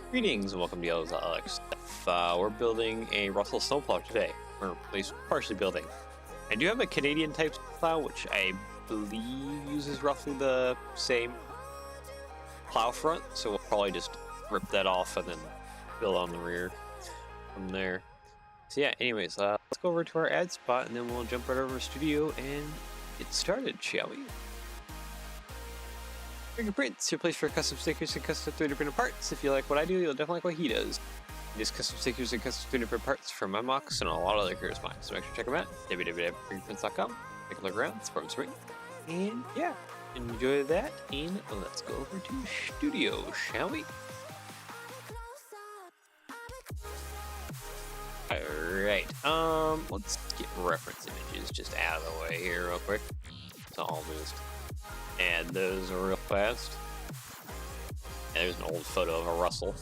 Greetings and welcome to Yellow's Alex. We're building a Russell snowplow today, or at least partially building. I do have a Canadian type plow, which I believe uses roughly the same plow front, so we'll probably just rip that off and then build on the rear from there. So yeah, anyways, let's go over to our ad spot and then we'll jump right over to studio and get started, shall we? Fingerprints, your place for custom stickers and custom 3D printed parts. If you like what I do, you'll definitely like what he does. He does custom stickers and custom 3D printed parts from Unbox and a lot of other creators mine. So make sure to check them out. www.fingerprints.com. Take a look around, support him. And yeah, enjoy that. And let's go over to studio, shall we? Alright, let's get reference images just out of the way here real quick. So I'll just add those real fast. And there's an old photo of a Russell.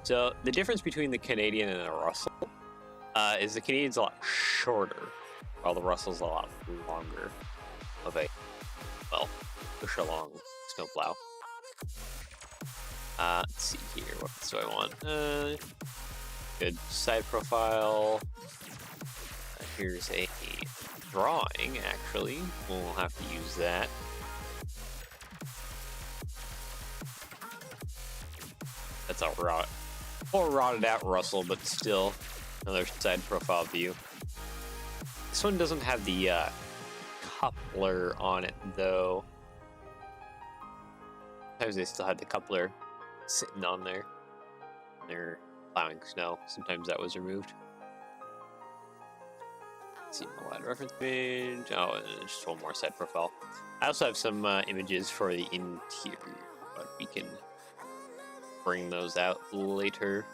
So the difference between the Canadian and the Russell is the Canadian's a lot shorter, while the Russell's a lot longer of a, well, push-along snowplow. Let's see here, what else do I want? Good side profile. Here's a drawing, actually. We'll have to use that. That's a more rotted out Russell, but still another side profile view. This one doesn't have the coupler on it, though. Sometimes they still had the coupler sitting on there. They're plowing snow. Sometimes that was removed. Let's see, I'll add reference image. Oh, and just one more side profile. I also have some images for the interior, but we can bring those out later.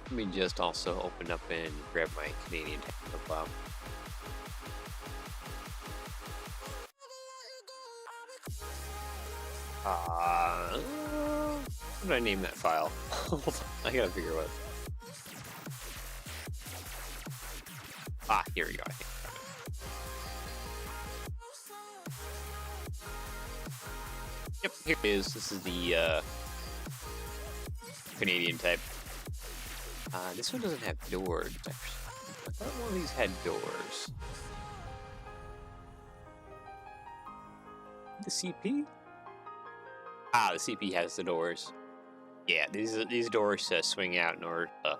Let me just also open up and grab my Canadian technical plow. What did I name that file? Hold on, I gotta figure what. Here we go. I think. Yep, here it is. This is the Canadian type. This one doesn't have doors, actually. I thought one of these had doors. The CP? The CP has the doors. Yeah, these doors swing out in order to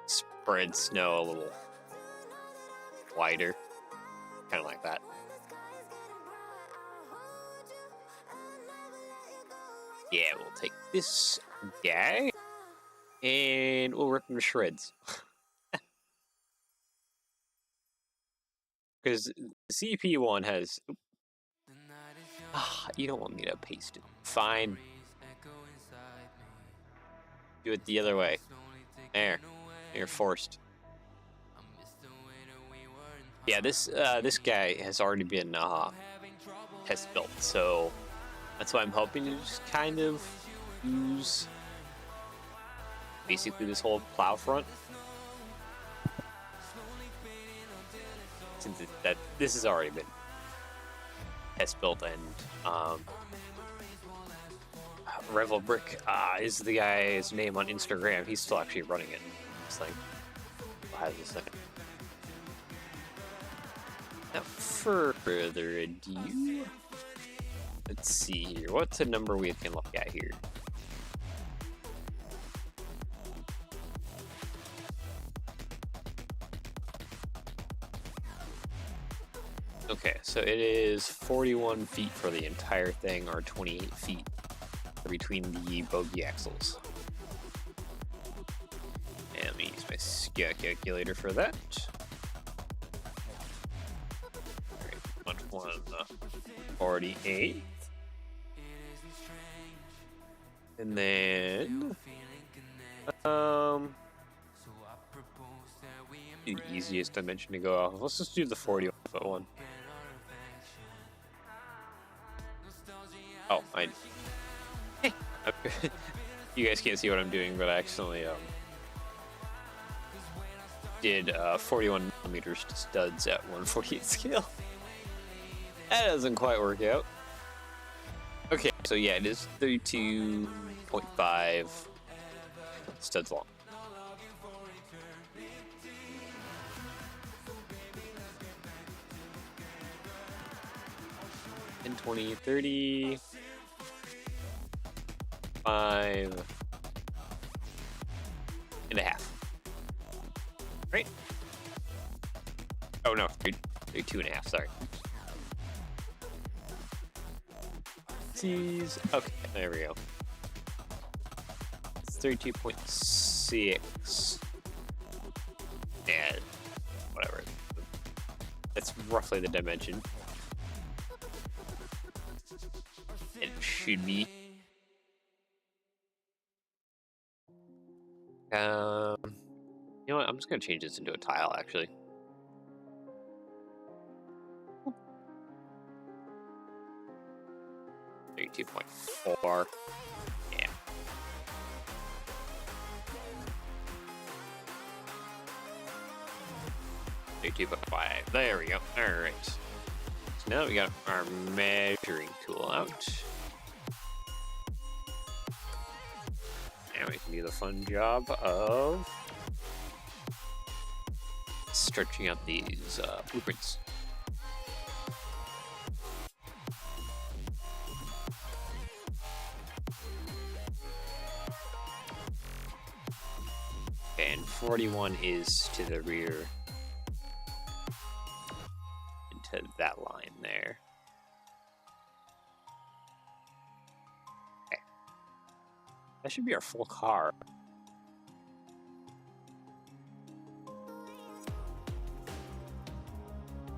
spread snow a little wider. Kind of like that. Yeah, we'll take this guy and we'll rip him to shreds. Because the CP one has... you don't want me to paste it. Fine. Do it the other way. There. You're forced. Yeah, this guy has already been test built, so that's why I'm hoping to just kind of use basically this whole plow front. Since this has already been test built, and Revel Brick is the guy's name on Instagram. He's still actually running it. It's like, why is a second? Without further ado, let's see here. What's a number we can look at here? Okay, so it is 41 feet for the entire thing, or 28 feet between the bogey axles. And let me use my scale calculator for that. Alright, 48. And then the easiest dimension to go off. Let's just do the 41 foot one. Oh, you guys can't see what I'm doing, but I accidentally did 41 millimeters to studs at 1/48 scale. That doesn't quite work out. Okay, so yeah, it is 32.5 studs long. And 20, 30, 5 and a half. Right? Oh no, 32 and a half, sorry. Okay, there we go. It's 32.6. Yeah, whatever. That's roughly the dimension. It should be. You know what? I'm just gonna change this into a tile, actually. $32.4. Yeah. $32.5. There we go. Alright. So now we got our measuring tool out. Now we can do the fun job of stretching out these blueprints. And 41 is to the rear into that line there. Okay. That should be our full car.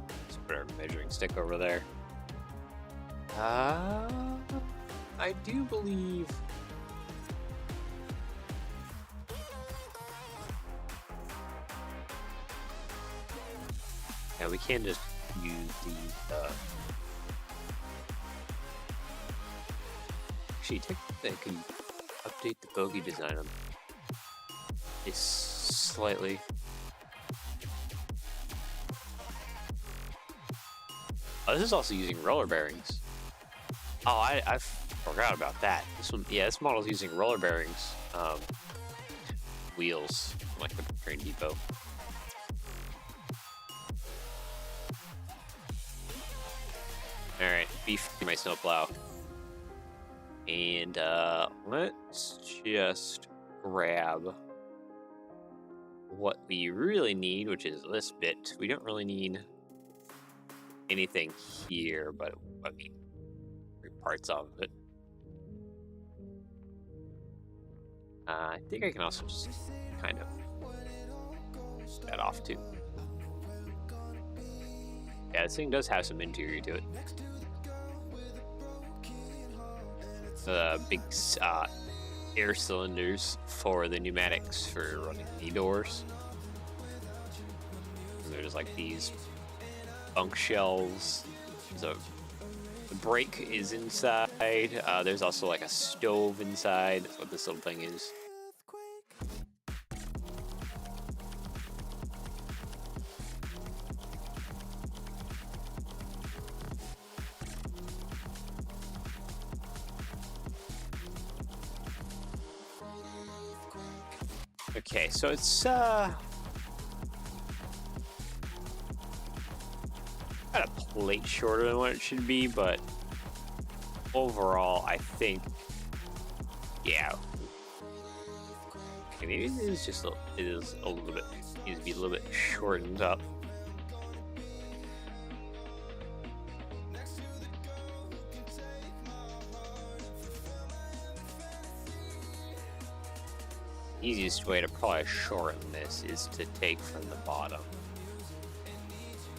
Let's put our measuring stick over there. I do believe. Yeah, we can just use the. Actually, technically, I can update the bogey design on this slightly. Oh, this is also using roller bearings. Oh, I forgot about that. This one, yeah, this model's using roller bearings, wheels, like the Train Depot. All right, beef my snowplow, and let's just grab what we really need, which is this bit. We don't really need anything here, but I mean, parts of it. I think I can also just kind of push that off too. Yeah, this thing does have some interior to it. Big air cylinders for the pneumatics for running the doors. And there's like these bunk shelves. So the brake is inside. There's also like a stove inside. That's what this little thing is. Okay, so it's got a plate shorter than what it should be, but overall, I think, yeah. I mean, it is just it is a little bit needs to be a little bit shortened up. Easiest way to probably shorten this is to take from the bottom.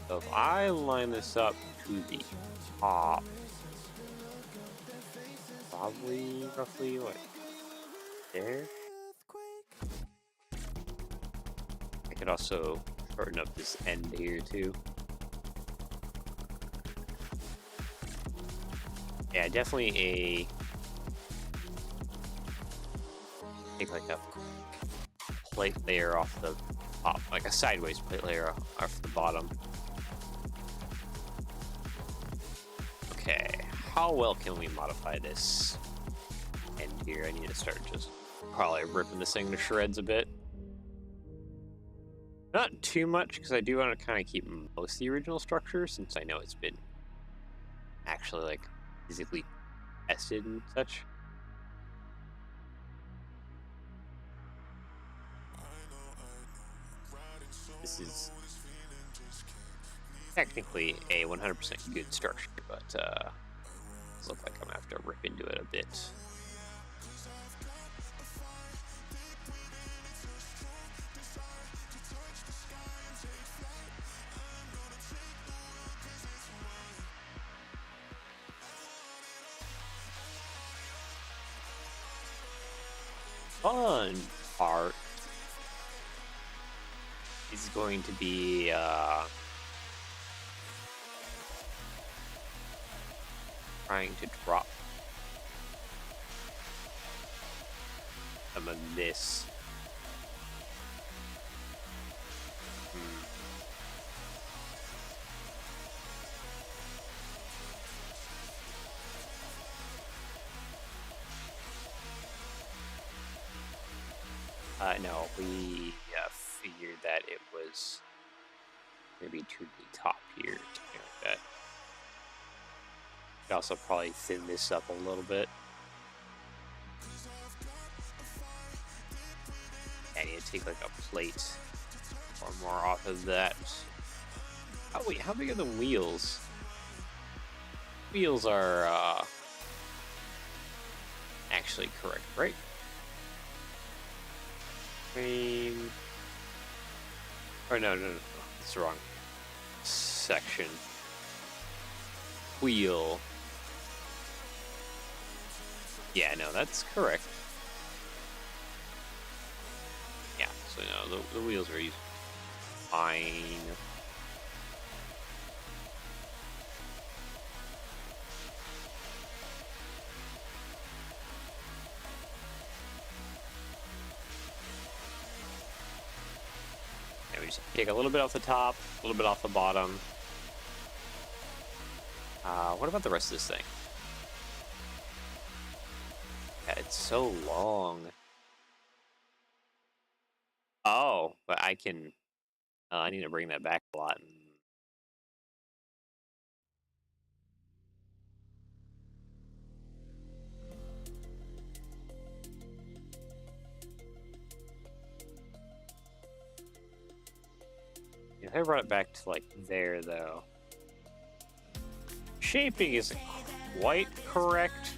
So if I line this up to the top, probably roughly what, there? I could also shorten up this end here too. Yeah, definitely take like a plate layer off the top, like a sideways plate layer off the bottom. how well can we modify this end here? I need to start just probably ripping this thing to shreds a bit. Not too much, because I do want to kind of keep most of the original structure, since I know it's been actually like physically tested and such. This is technically a 100% good structure, but it looks like I'm gonna have to rip into it a bit. Fun part is going to be trying to drop some of this. No, we figured that it was maybe to the top here, something like that. Could also probably thin this up a little bit. I need to take like a plate or more off of that. Oh wait, how big are the wheels? Wheels are actually correct, right? Frame. Or no, it's the wrong section. Wheel. Yeah, no, that's correct. Yeah, so no, the wheels are fine. We just take a little bit off the top, a little bit off the bottom. What about the rest of this thing? Yeah, it's so long. Oh, but I can... I need to bring that back a lot. If I brought it back to like there, though. Shaping isn't quite correct.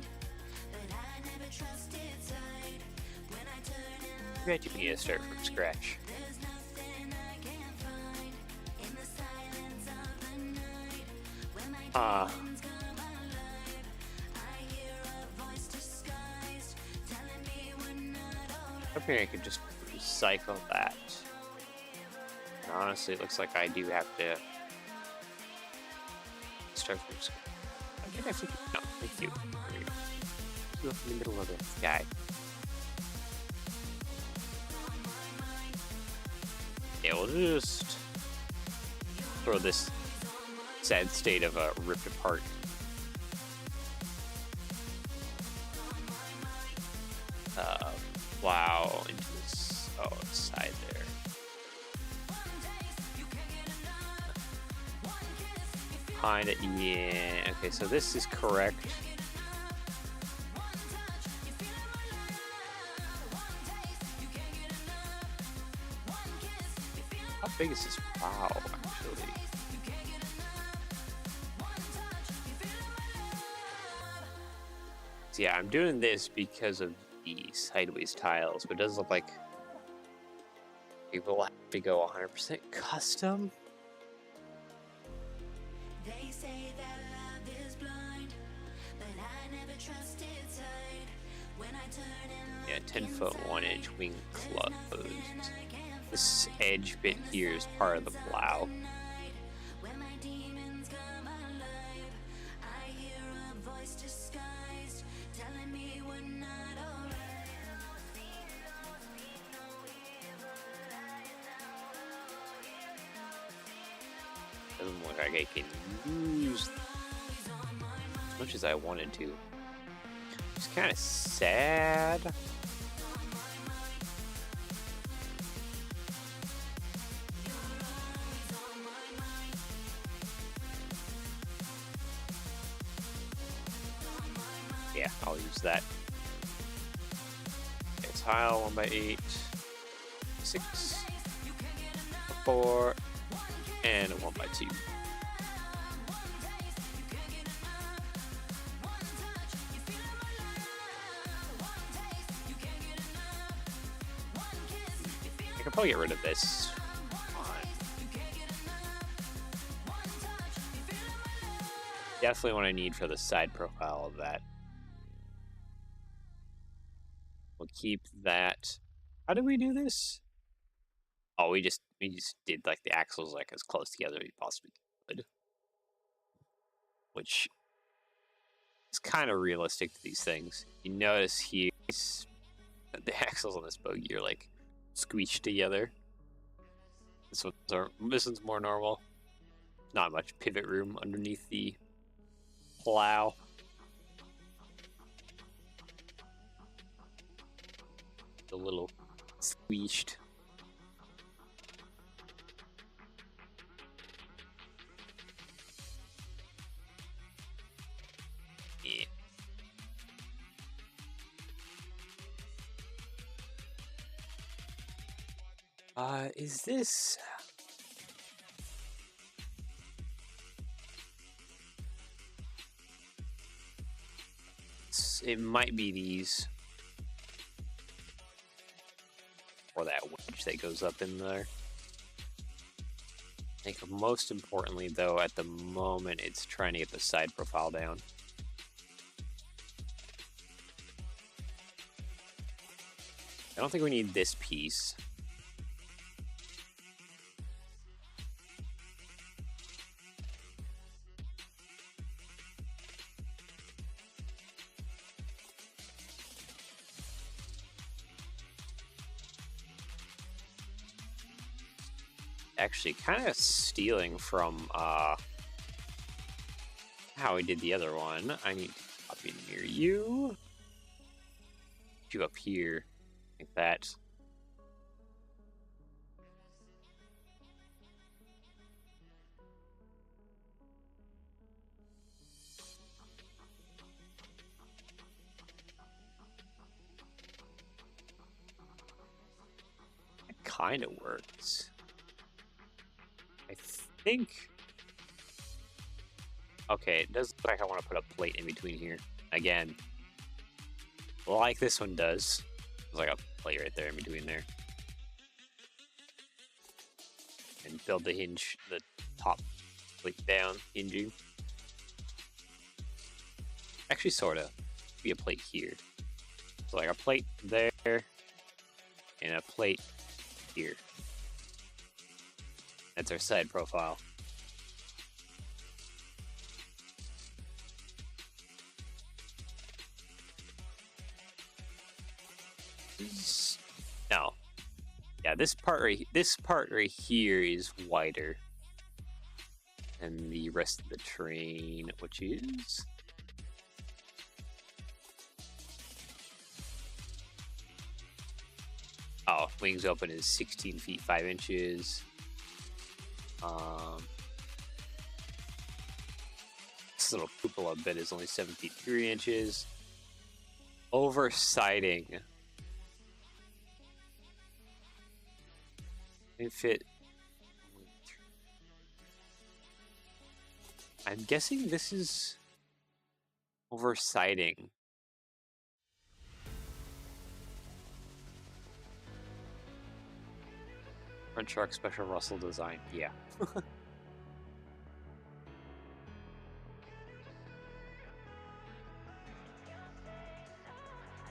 Maybe I do need to start from scratch. Hoping I could just recycle that. Honestly, it looks like I do have to start from scratch. I can actually... No, thank you. There you go. Go in the middle of this guy. Yeah, we'll just throw this sad state of ripped apart. Wow, into this side there. Kinda, yeah. Okay, so this is correct. How big is this plow, actually? So yeah, I'm doing this because of the sideways tiles, but it does look like we will have to go 100% custom. They say that love is blind, but I never trusted sight. When I turn and 10-foot 1-inch wing closed. This edge bit here is part of the plow. Doesn't look like I can use as much as I wanted to. It's kind of sad. Yeah, I'll use that. Okay, tile 1x8, 6, 4, and a 1x2. I could probably get rid of this. Definitely what I need for the side profile of that. We'll keep that. How did we do this? Oh, we just did like the axles like as close together as we possibly could, which is kind of realistic to these things. You notice here the axles on this bogie are like squeezed together. This one's more normal. Not much pivot room underneath the plow. A little squeezed. Yeah. Is this? It might be these. Or that wedge that goes up in there. I think most importantly, though, at the moment, it's trying to get the side profile down. I don't think we need this piece. Actually, kind of stealing from how we did the other one. I need to pop in near you. Put you up here, like that. It kind of works. I think. Okay, it does look like I want to put a plate in between here. Again, like this one does. There's like a plate right there in between there. And build the hinge, the top plate down, hinging. Actually, sort of. Be a plate here. So like a plate there, and a plate here. That's our side profile. No. Yeah, this part right here is wider than the rest of the train, which is wings open is 16 feet 5 inches. This little cupola bit is only 7 feet 3 inches. Over siding. They fit. I'm guessing this is over siding. Front Shark Special Russell design. Yeah.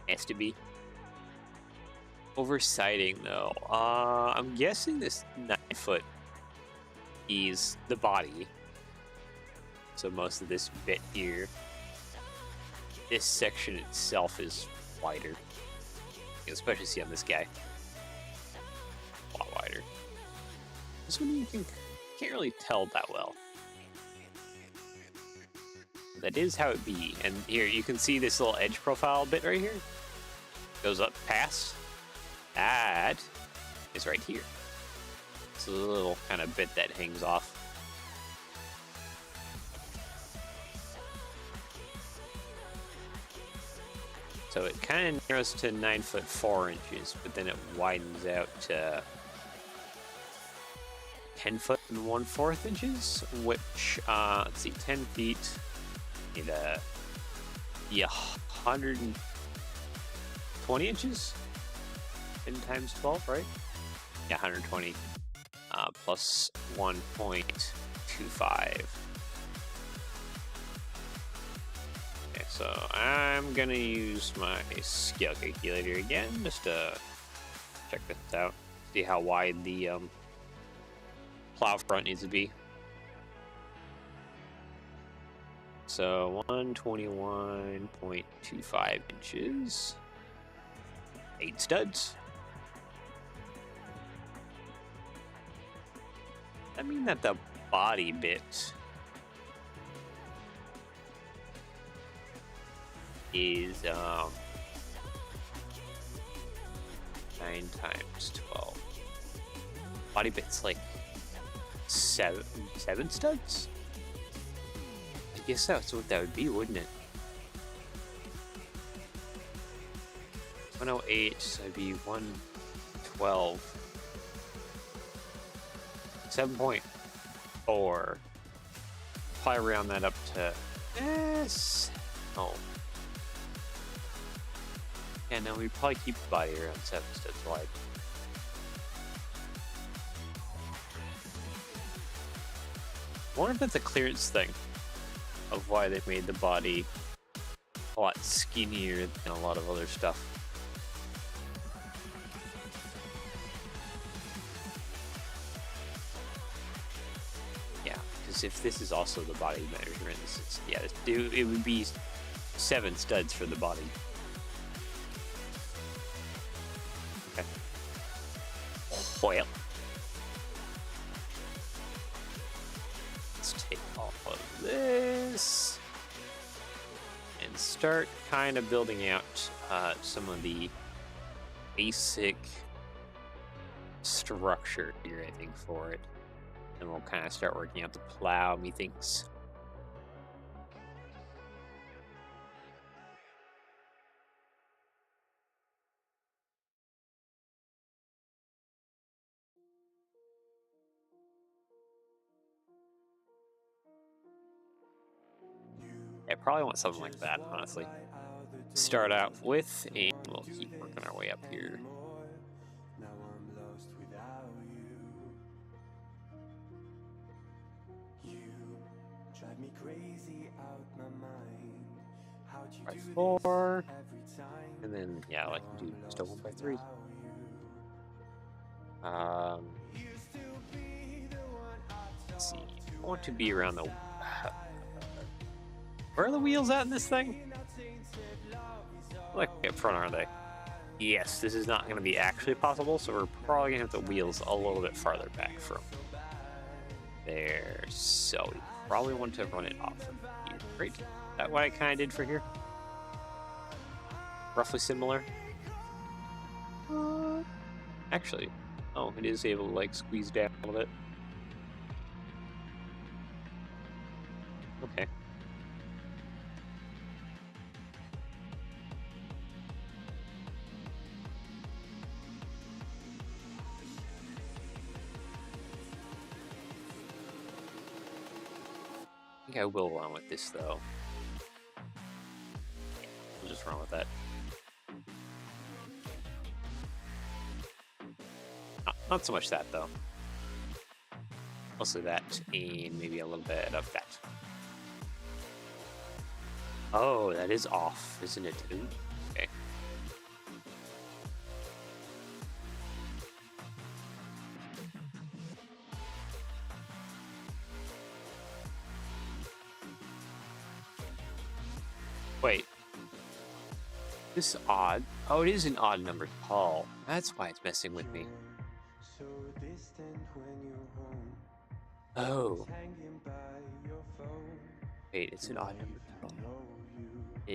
Has to be. Over siding though. I'm guessing this 9-foot is the body. So most of this bit here. This section itself is wider. You can especially see on this guy. A lot wider. This one you can't really tell that well. that is how it be. And here, you can see this little edge profile bit right here. Goes up past. That is right here. It's a little kind of bit that hangs off. So it kind of narrows to 9 foot 4 inches, but then it widens out to 10 foot and 1/4 inches, which, let's see, 10 feet, need a, yeah, 120 inches? 10 times 12, right? Yeah, 120, plus 1.25. Okay, so I'm gonna use my scale calculator again, just to check this out, see how wide the, plow front needs to be. So 121.25 inches. 8 studs. I mean that the body bit is 9 times 12. Body bit's like seven studs? I guess that's what that would be, wouldn't it? 108, so that'd be 112. 7.4. Probably round that up to yes. Oh. Yeah, no, we'd probably keep the body around 7 studs wide. I wonder if that's a clearance thing of why they made the body a lot skinnier than a lot of other stuff. Yeah, because if this is also the body measurement, this is, yeah, it would be 7 studs for the body. Okay. Well. Take all of this and start kind of building out some of the basic structure here, I think, for it. And we'll kind of start working out the plow, methinks. I probably want something like that, honestly. Start out with, and we'll keep working our way up here. By 4, and then yeah, I can do just a 1 by 3. Let's see. I want to be around the. Where are the wheels at in this thing? Like up front, are they? Yes, this is not going to be actually possible, so we're probably going to have the wheels a little bit farther back from there. So we probably want to run it off of here. Right? Is that what I kind of did for here? Roughly similar. Actually, oh, it is able to like squeeze down a little bit. Okay. I think I will run with this though. Yeah, we'll just run with that. Not so much that though. Mostly that and maybe a little bit of that. Oh, that is off, isn't it? Ooh, okay. Wait. This is odd. Oh, it is an odd number call. That's why it's messing with me. Oh. Wait, it's an odd number. Ew.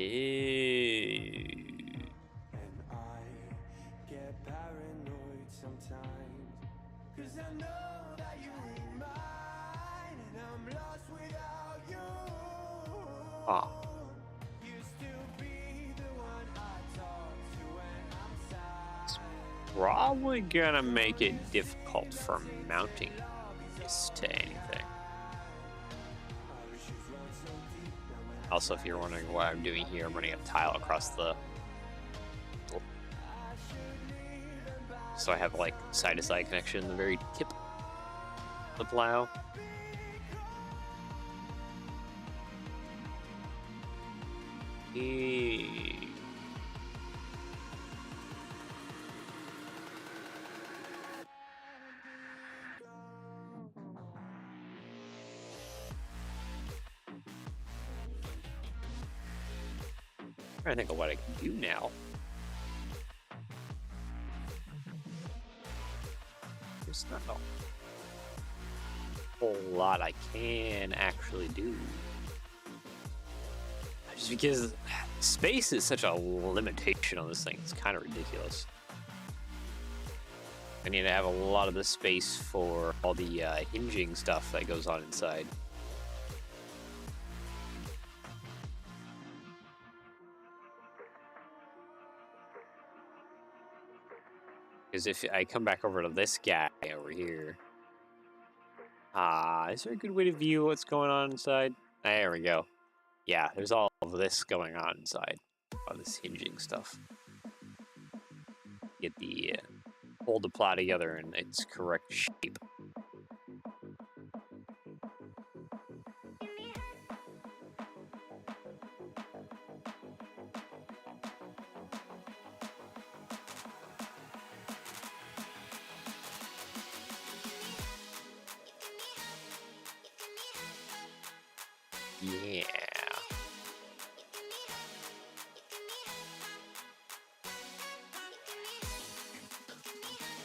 And I get paranoid sometimes, 'cause I know that you ain't mine, and I'm lost without you. Ah, You still be the one I talk to when I'm sad. probably gonna make it difficult for mounting this to anything. Also, if you're wondering what I'm doing here, I'm running a tile across the, so I have like side-to-side connection, the very tip of the plow. Eh. Trying to think of what I can do now. There's not a whole lot I can actually do. Just because space is such a limitation on this thing, it's kind of ridiculous. I need to have a lot of the space for all the hinging stuff that goes on inside. Because if I come back over to this guy over here, is there a good way to view what's going on inside? There we go. Yeah, there's all of this going on inside. All this hinging stuff. Get the hold the plow together in its correct shape. Yeah.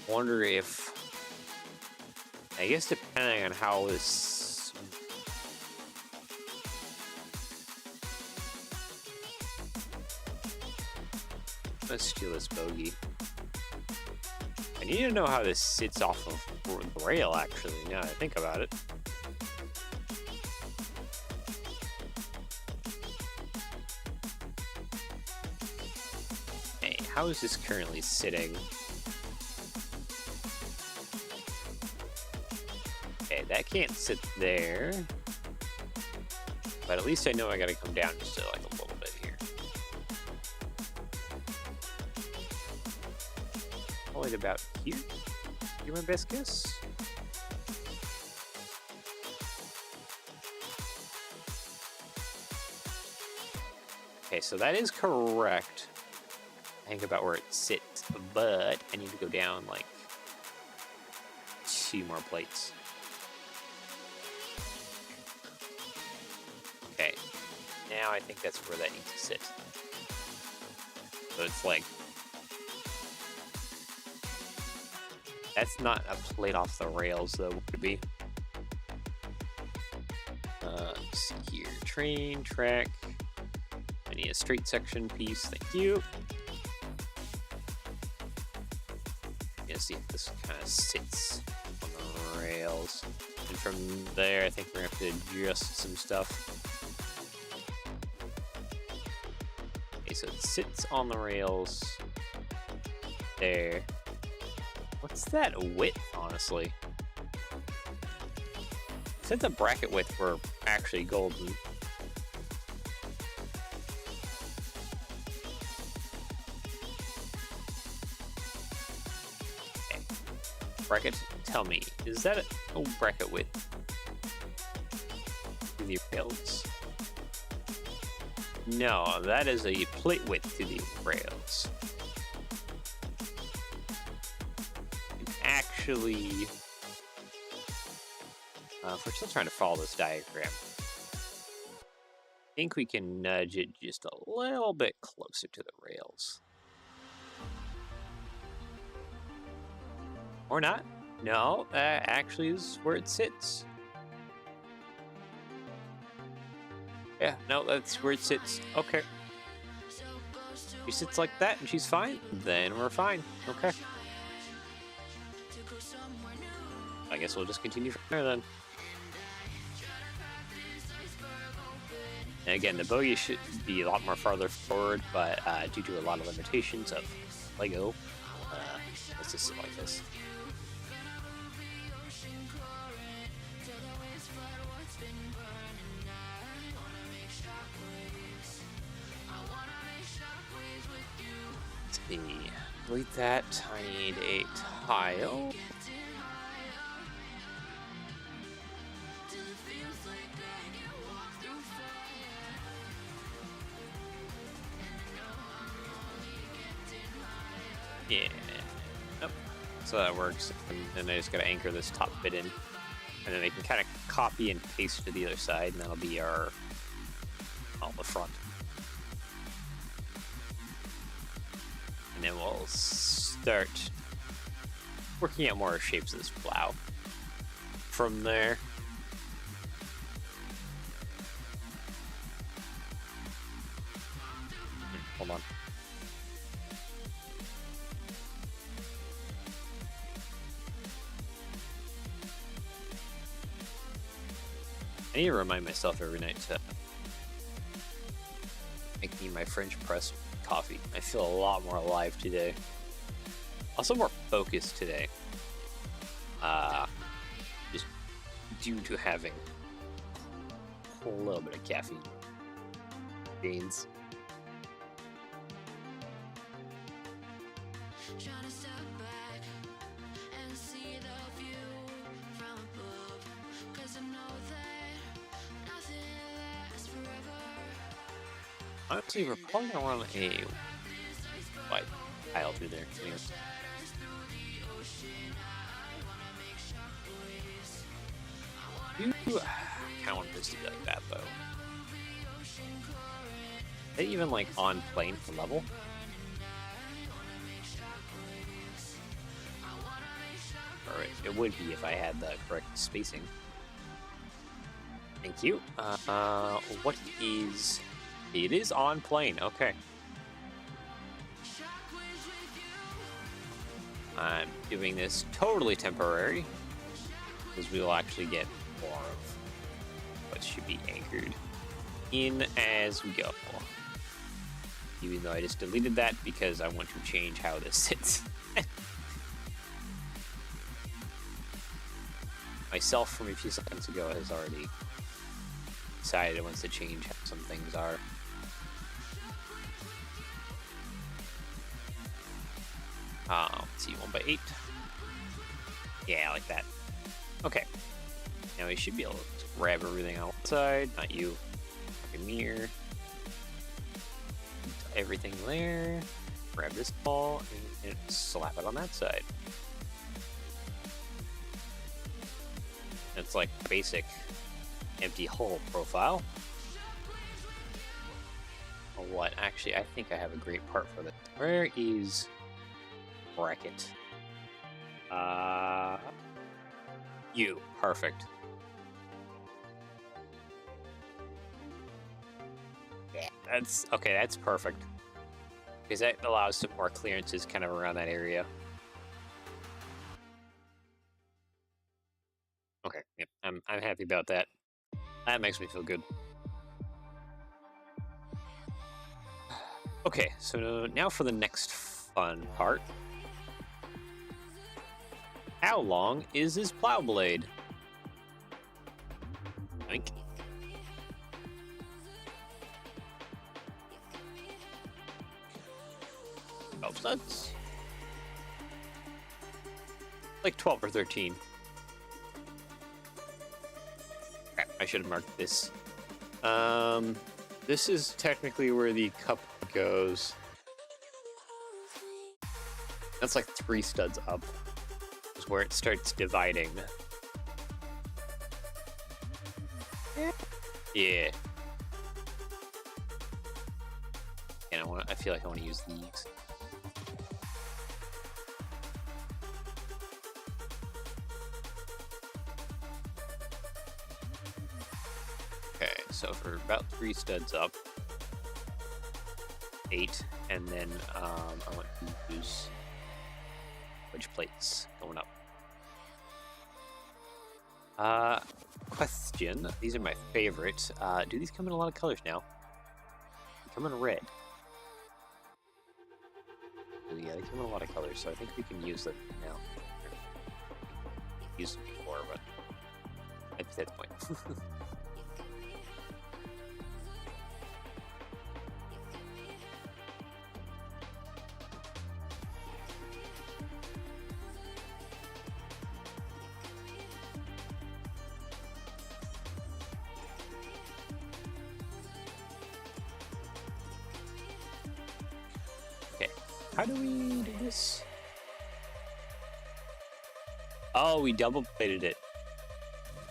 Wonder if, I guess depending on how this, let's steal this bogey. I need to know how this sits off of the rail, actually, now that I think about it. Hey, how is this currently sitting? Okay, that can't sit there. But at least I know I gotta come down just like a little bit here. Probably about here? You're my best guess? Okay, so that is correct. Think about where it sits, but I need to go down like 2 more plates. Okay, now I think that's where that needs to sit. So it's like, that's not a plate off the rails though, would it be? Let's see here, train, track. I need a straight section piece, thank you. Gonna see if this kind of sits on the rails. And from there, I think we're gonna have to adjust some stuff. Okay, so it sits on the rails there. What's that width, honestly? Since the bracket width were actually golden. Okay. Bracket, tell me, is that a bracket width? To the rails? No, that is a plate width to the rails. Actually, if we're still trying to follow this diagram, I think we can nudge it just a little bit closer to the rails. Or not. No, that actually is where it sits. Yeah, no, that's where it sits. Okay. She sits like that and she's fine. Then we're fine. Okay. I guess we'll just continue from there then. And again, the bogey should be a lot more farther forward, but due to a lot of limitations of Lego, let's just sit like this. Let's see. Delete that. I need a tile. Yeah. Nope. So that works. And then I just gotta anchor this top bit in. And then they can kind of copy and paste to the other side, and that'll be our, well, the front. And then we'll start working out more shapes of this plow. From there. Hold on. I need to remind myself every night to make me my French press coffee. I feel a lot more alive today. Also more focused today. Just due to having a little bit of caffeine. Beans. Honestly, we're probably gonna run a white tile through there. Anyways. I kind of want this to be like that though. Is they even like on plane for level? Or it would be if I had the correct spacing. Thank you. What is... It is on plane, okay. I'm doing this totally temporary, because we will actually get more of what should be anchored in as we go. Even though I just deleted that because I want to change how this sits. Myself from a few seconds ago has already decided it wants to change how some things are. Let's see, 1x8. Yeah, like that. Okay. Now we should be able to grab everything outside. Not you. Fucking mirror. Everything there. Grab this ball and slap it on that side. It's like basic empty hole profile. Or what? Actually, I think I have a great part for this. Where is bracket? You. Perfect. Yeah, that's okay. That's perfect because that allows some more clearances kind of around that area. Okay, yep, I'm happy about that. That makes me feel good. Okay, so now for the next fun part. How long is this plow blade? Think. Oh, that's like 12 or 13. Crap, I should have marked this. This is technically where the cup goes. That's like 3 studs up. Is where it starts dividing. Yeah. And I feel like I want to use these. Okay, So for about 3 studs up, 8, and then I want to use wedge plates going up. Question. These are my favorite. Do these come in a lot of colors now? They come in red. Oh, yeah, they come in a lot of colors, so I think we can use them now. Used them before, but that's the point. How do we do this? Oh, we double plated it.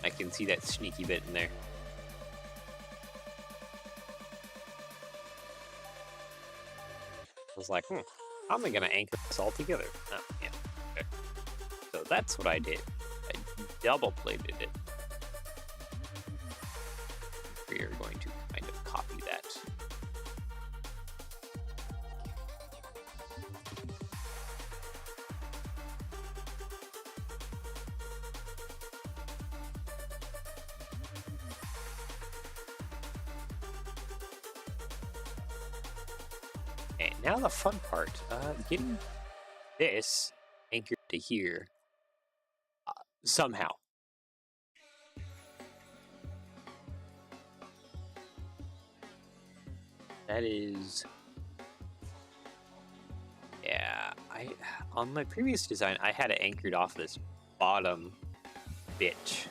I can see that sneaky bit in there. I was like, how am I gonna anchor this all together? Oh, yeah. Okay. So that's what I did. I double plated it. We are going to kind of copy that. Okay, now the fun part, getting this anchored to here somehow. That is, yeah, on my previous design, I had it anchored off this bottom bit.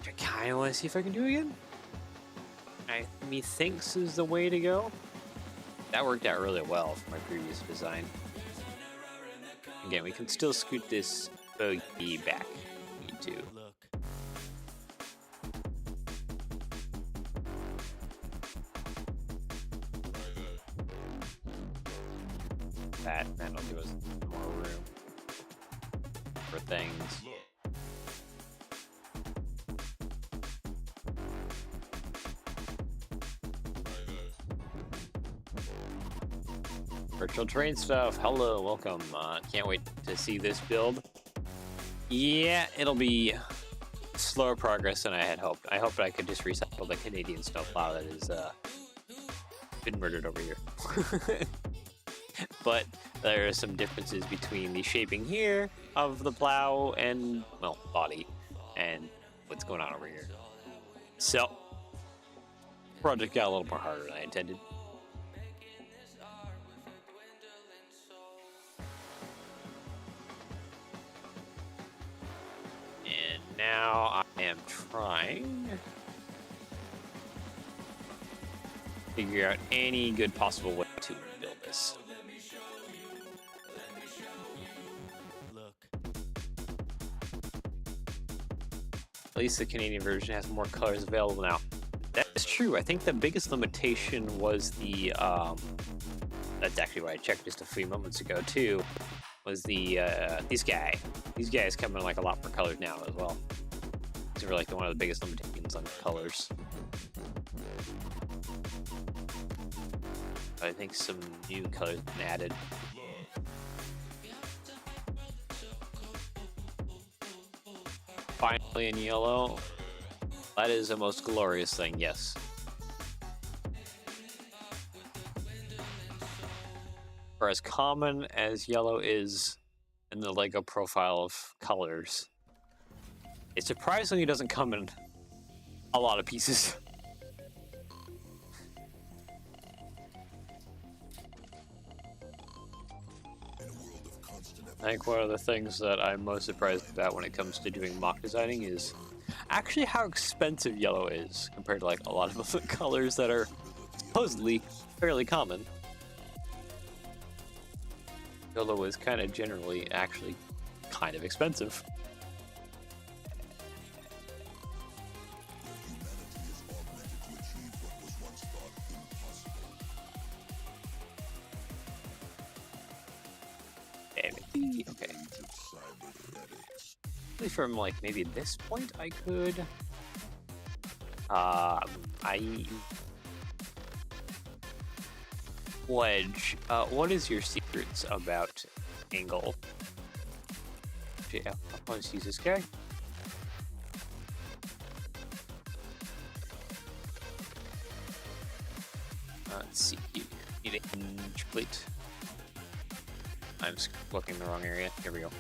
I kind of want to see if I can do it again. Methinks is the way to go. That worked out really well for my previous design. Again, we can still scoot this bogey back if we need to. That'll give us more room for things. Virtual terrain stuff. Hello, welcome. Can't wait to see this build. Yeah, it'll be slower progress than I had hoped. I hoped I could just recycle the Canadian snowplow that has been murdered over here. But there are some differences between the shaping here of the plow and, well, body, and what's going on over here. So, project got a little more harder than I intended. And now I am trying to figure out any good possible way to build this. At least the Canadian version has more colors available now. That is true. I think the biggest limitation was the, that's actually what I checked just a few moments ago too, was the, these guys come in like a lot more colors now as well. These are like one of the biggest limitations on colors. I think some new colors have been added. Finally in yellow. That is the most glorious thing, yes. For as common as yellow is in the LEGO profile of colors, it surprisingly doesn't come in a lot of pieces. I think one of the things that I'm most surprised about when it comes to doing mock designing is actually how expensive yellow is compared to like a lot of other colors that are supposedly fairly common. Yellow is kind of generally actually kind of expensive. Okay. From like maybe this point I could I Wedge. What is your secrets about angle? Yeah, I'll just use this guy. Let's see. Need a hinge plate. I'm just looking in the wrong area. Here we go.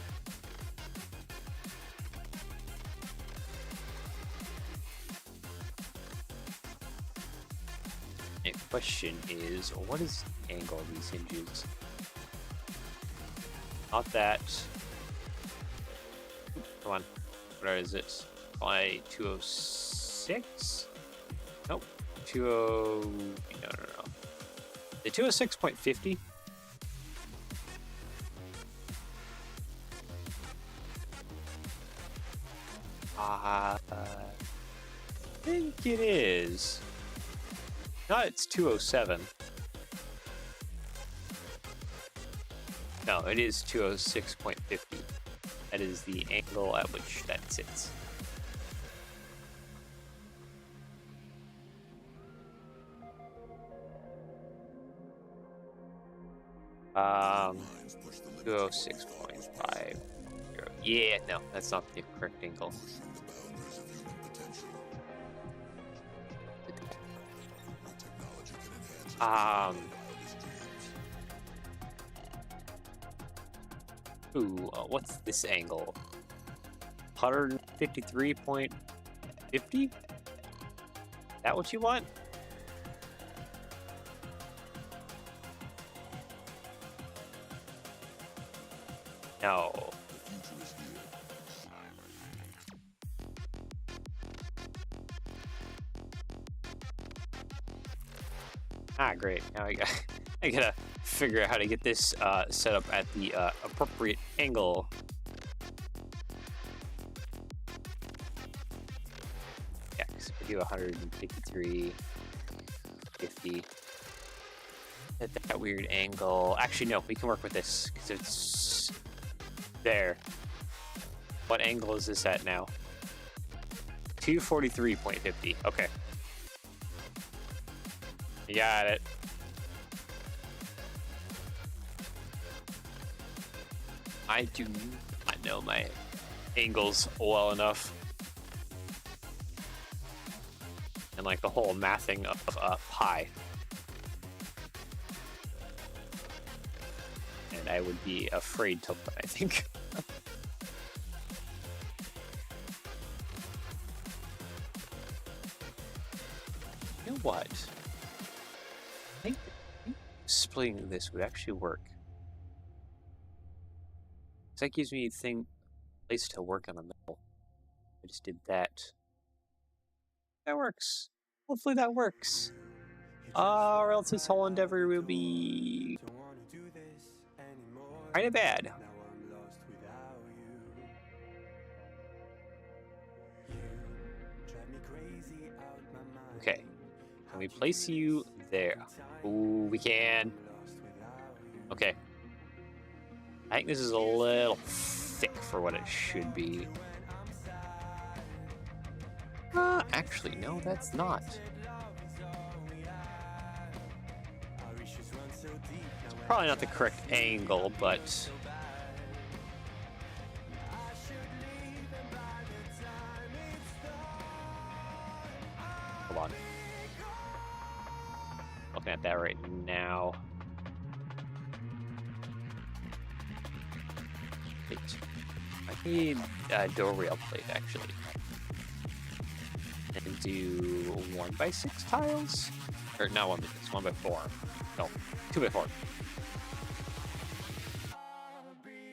The question is, what is the angle of these hinges? Not that. Come on. What is it? Why 206? Nope. 20. No. The 206.50. I think it is. No, it's 207. No, it is 206.50. That is the angle at which that sits. Um, 206.50. Yeah, no, that's not the correct angle. What's this angle? 153.50? That what you want? No. Ah, great. Now I gotta figure out how to get this set up at the appropriate angle. Yeah, because if I do 153.50 at that weird angle. Actually, no, we can work with this because it's there. What angle is this at now? 243.50. Okay. You got it. I do not know my angles well enough. And like the whole mathing of pi. And I would be afraid to learn, I think. You know what? I think splitting this would actually work. That gives me a place to work on a middle. I just did that. That works. Hopefully that works. Or else this whole endeavor will be kind of bad. Okay. Can we place you there? Ooh, we can. Okay. I think this is a little thick for what it should be. Actually, no, that's not. It's probably not the correct angle, but... Hold on. Looking at that right now. I need a door rail plate, actually. And do 1x6 tiles? Or not 1x6, 1x4. No, 2x4.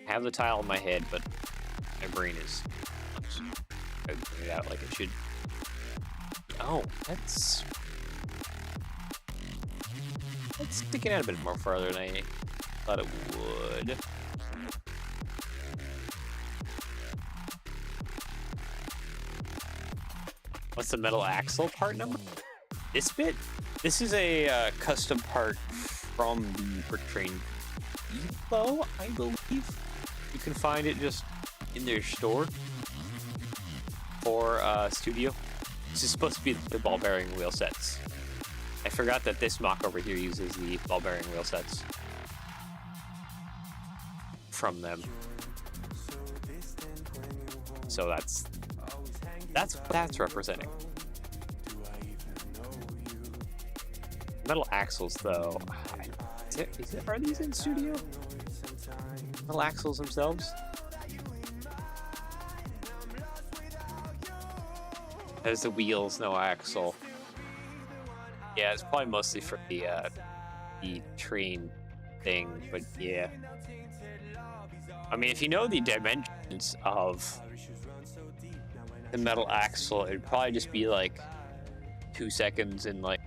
I have the tile in my head, but my brain is figuring it out like it should. Oh, that's sticking out a bit more farther than I thought it would. What's the metal axle part number? This bit? This is a custom part from the Brick Train Depot, I believe. You can find it just in their store for Studio. This is supposed to be the ball bearing wheel sets. I forgot that this mock over here uses the ball bearing wheel sets from them. So that's representing. Metal axles, though. Are these in studio? Metal axles themselves? There's the wheels, no axle. Yeah, it's probably mostly for the train thing, but yeah. I mean, if you know the dimensions of the metal axle, it'd probably just be like 2 seconds and like.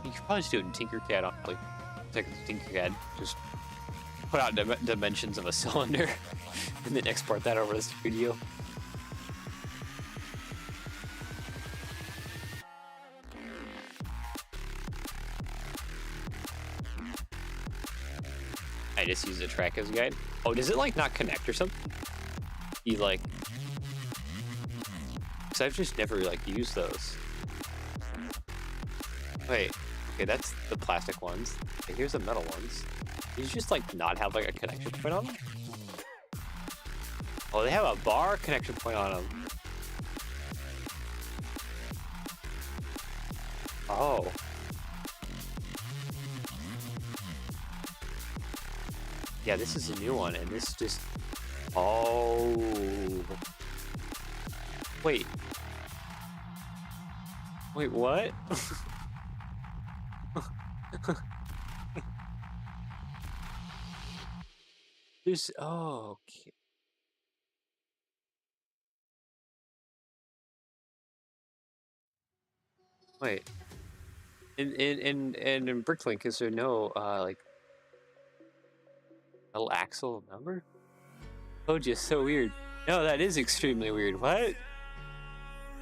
You could probably just do it in Tinkercad, honestly. 2 seconds in Tinkercad. Just put out dimensions of a cylinder and then export that over to Studio. I just use the track as a guide. Oh, does it like not connect or something? You like, because I've just never like used those. Wait, okay, that's the plastic ones. Okay, here's the metal ones. These just like not have like a connection point on them? Oh, they have a bar connection point on them. Oh. Yeah, this is a new one, and this just... Oh. Wait. Wait, what? There's... Oh, okay. Wait. And in Bricklink, is there no, like... metal axle number? Oh, just so weird. No, that is extremely weird. What?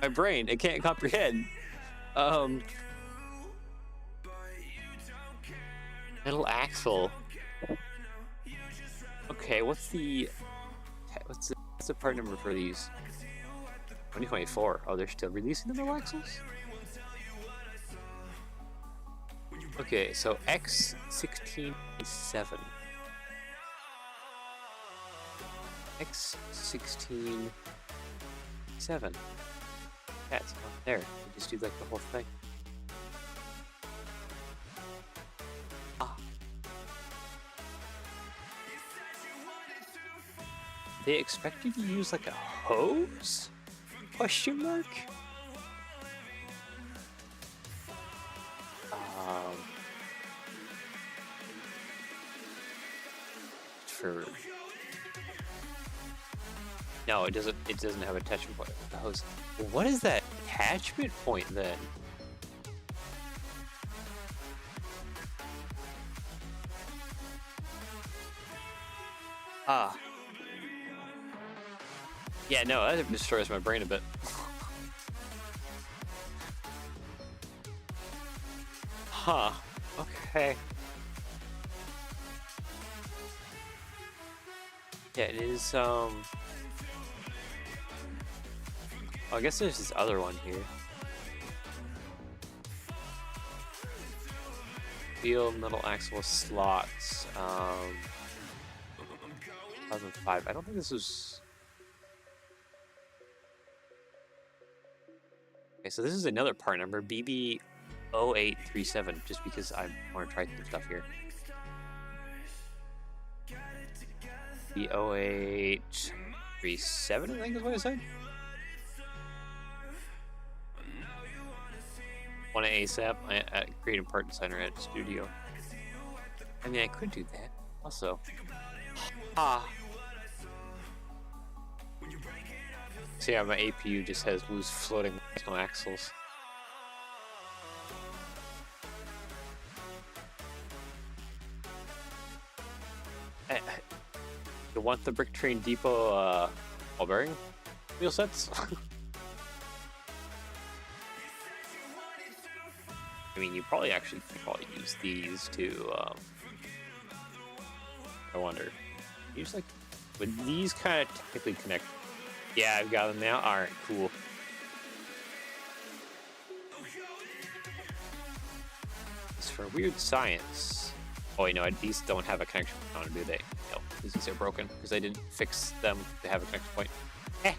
My brain, it can't comprehend. Metal axle. Okay, what's the part number for these? 2024. Oh, they're still releasing the metal axles? Okay, so X167. X167. That's not there. You just do like the whole thing. Ah. They expect you to use like a hose? Question mark? For no, it doesn't. It doesn't have attachment point. The hose. Well, what is that attachment point then? Ah. Yeah, no, that destroys my brain a bit. Huh. Okay. Yeah, it is, oh, I guess there's this other one here. Steel metal axle slots. 2005. I don't think this was... Okay, so this is another part number, BB0837, just because I want to try some stuff here. B0837, I think is what I said. Want an ASAP at Creative Part Designer at Studio. I mean, I could do that also. Ah. See how my APU just has loose floating axles. You want the Brick Train Depot ball bearing wheel sets? I mean, you probably actually could probably use these to. I wonder. Use like, would these kind of technically connect Yeah, I've got them now. All right, cool. It's for weird science. Oh, wait, no, these don't have a connection point, do they? No, these are broken because I didn't fix them to have a connection point. Eh.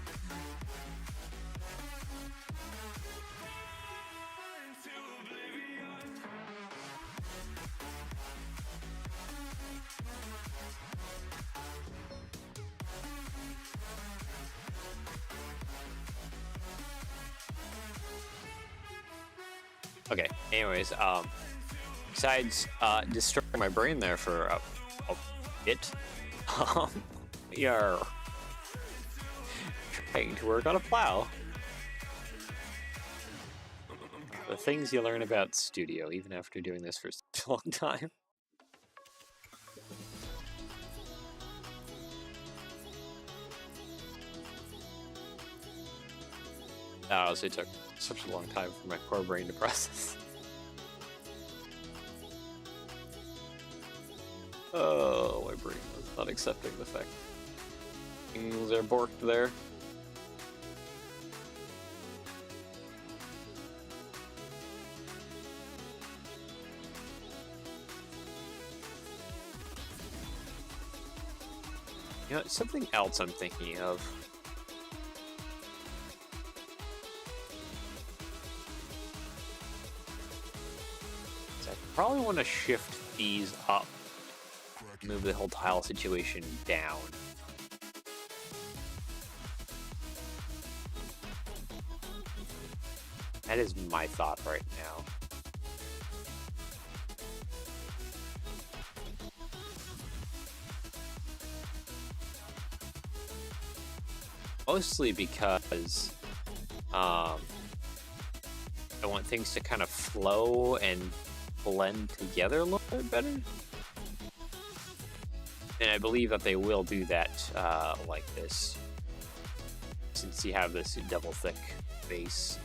Okay, anyways, besides destroying my brain there for a bit, we are trying to work on a plow. The things you learn about studio, even after doing this for such a long time. It took such a long time for my poor brain to process. Oh, my brain was not accepting the fact things are borked there. You know, something else I'm thinking of. I probably want to shift these up. Move the whole tile situation down. That is my thought right now. Mostly because I want things to kind of flow and blend together a little bit better. And I believe that they will do that like this, since you have this double thick base.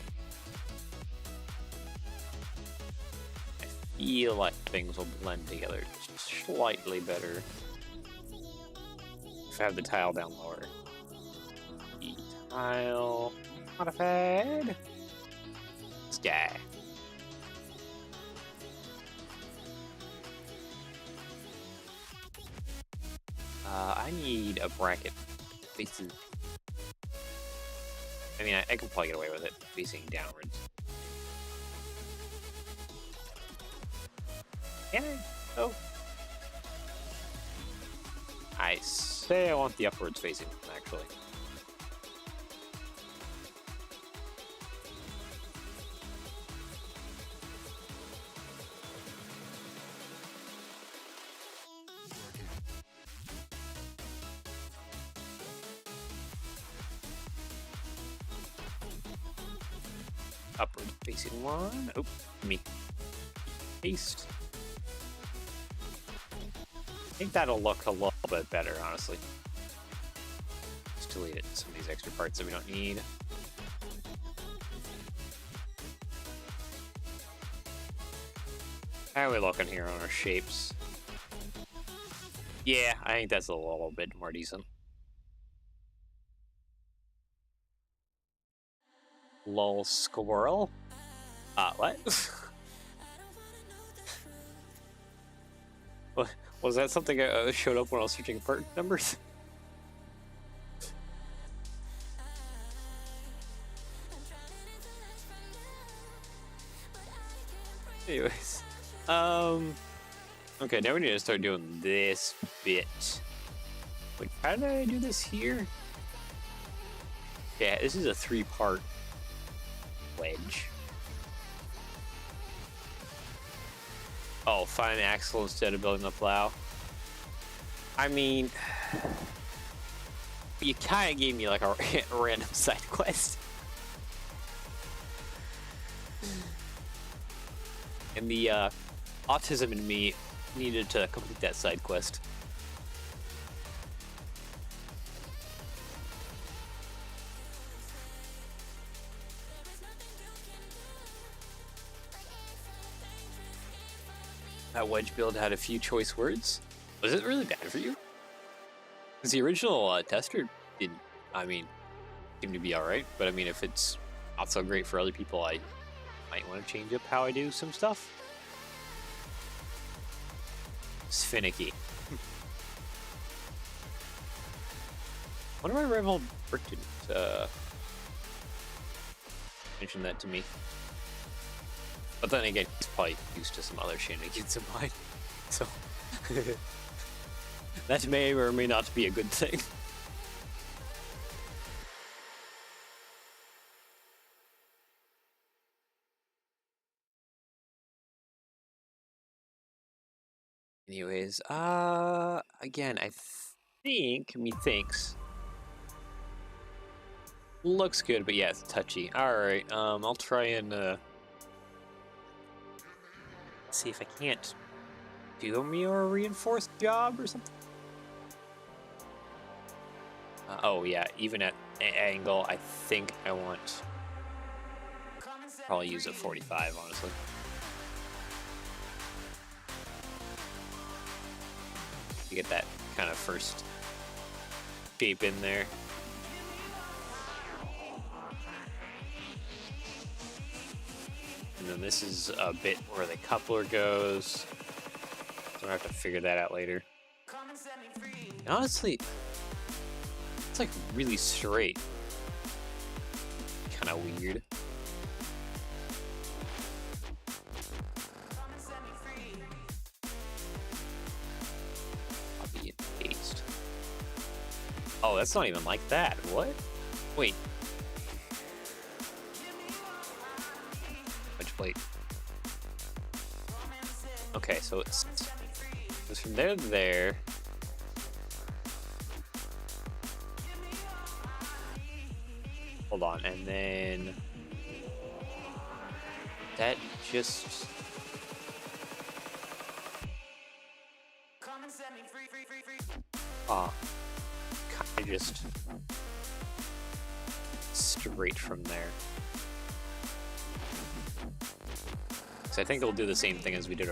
I feel like things will blend together just slightly better if I have the tile down lower. The tile modified. This guy. I need a bracket facing. I mean, I can probably get away with it facing downwards. Can I? Oh. I say I want the upwards facing, actually. Upward facing one. Oh, me. Paste. I think that'll look a little bit better, honestly. Just delete it. Some of these extra parts that we don't need. How are we looking here on our shapes? Yeah, I think that's a little bit more decent. Lol squirrel? What? Was that something that showed up when I was searching part numbers? Anyways. Okay, now we need to start doing this bit. Wait, how did I do this here? Yeah, this is a 3-part wedge. Oh, find an axle instead of building the plow. I mean, you kind of gave me like a random side quest. And the autism in me needed to complete that side quest. That wedge build had a few choice words. Was it really bad for you? Because the original tester didn't. I mean, seem to be alright, but I mean, if it's not so great for other people, I might want to change up how I do some stuff. It's finicky. Wonder why Rival Brick didn't mention that to me. But then again, he's probably used to some other shenanigans of mine. So that may or may not be a good thing. Anyways, again, I think, methinks, looks good, but yeah, it's touchy. Alright, I'll try and, see if I can't do me a reinforced job or something. Oh yeah, even at angle, I think I want, probably use a 45, honestly. To get that kind of first shape in there. And then this is a bit where the coupler goes. So I have to figure that out later. And honestly, it's like really straight. Kind of weird. Copy and paste. Oh, that's not even like that. What? Wait. Which plate? Okay, so it's from there to there. Hold on, and then that just kind of just straight from there. So I think it'll do the same thing as we did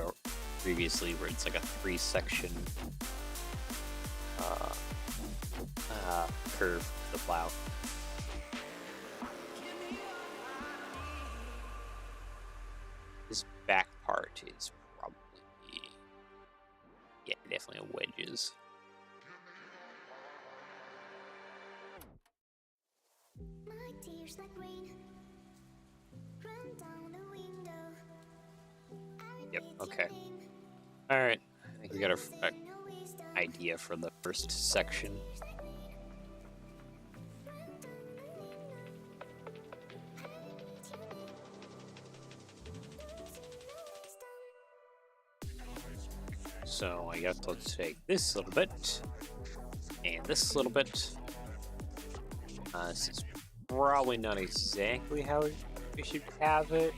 previously, where it's like a 3-section curve to the plow. This back part is probably, yeah, definitely a wedges. My tears like rain run down the window. Yep, okay. Alright, I think we got an idea for the first section. So I guess let's take this little bit and this little bit. This is probably not exactly how we should have it.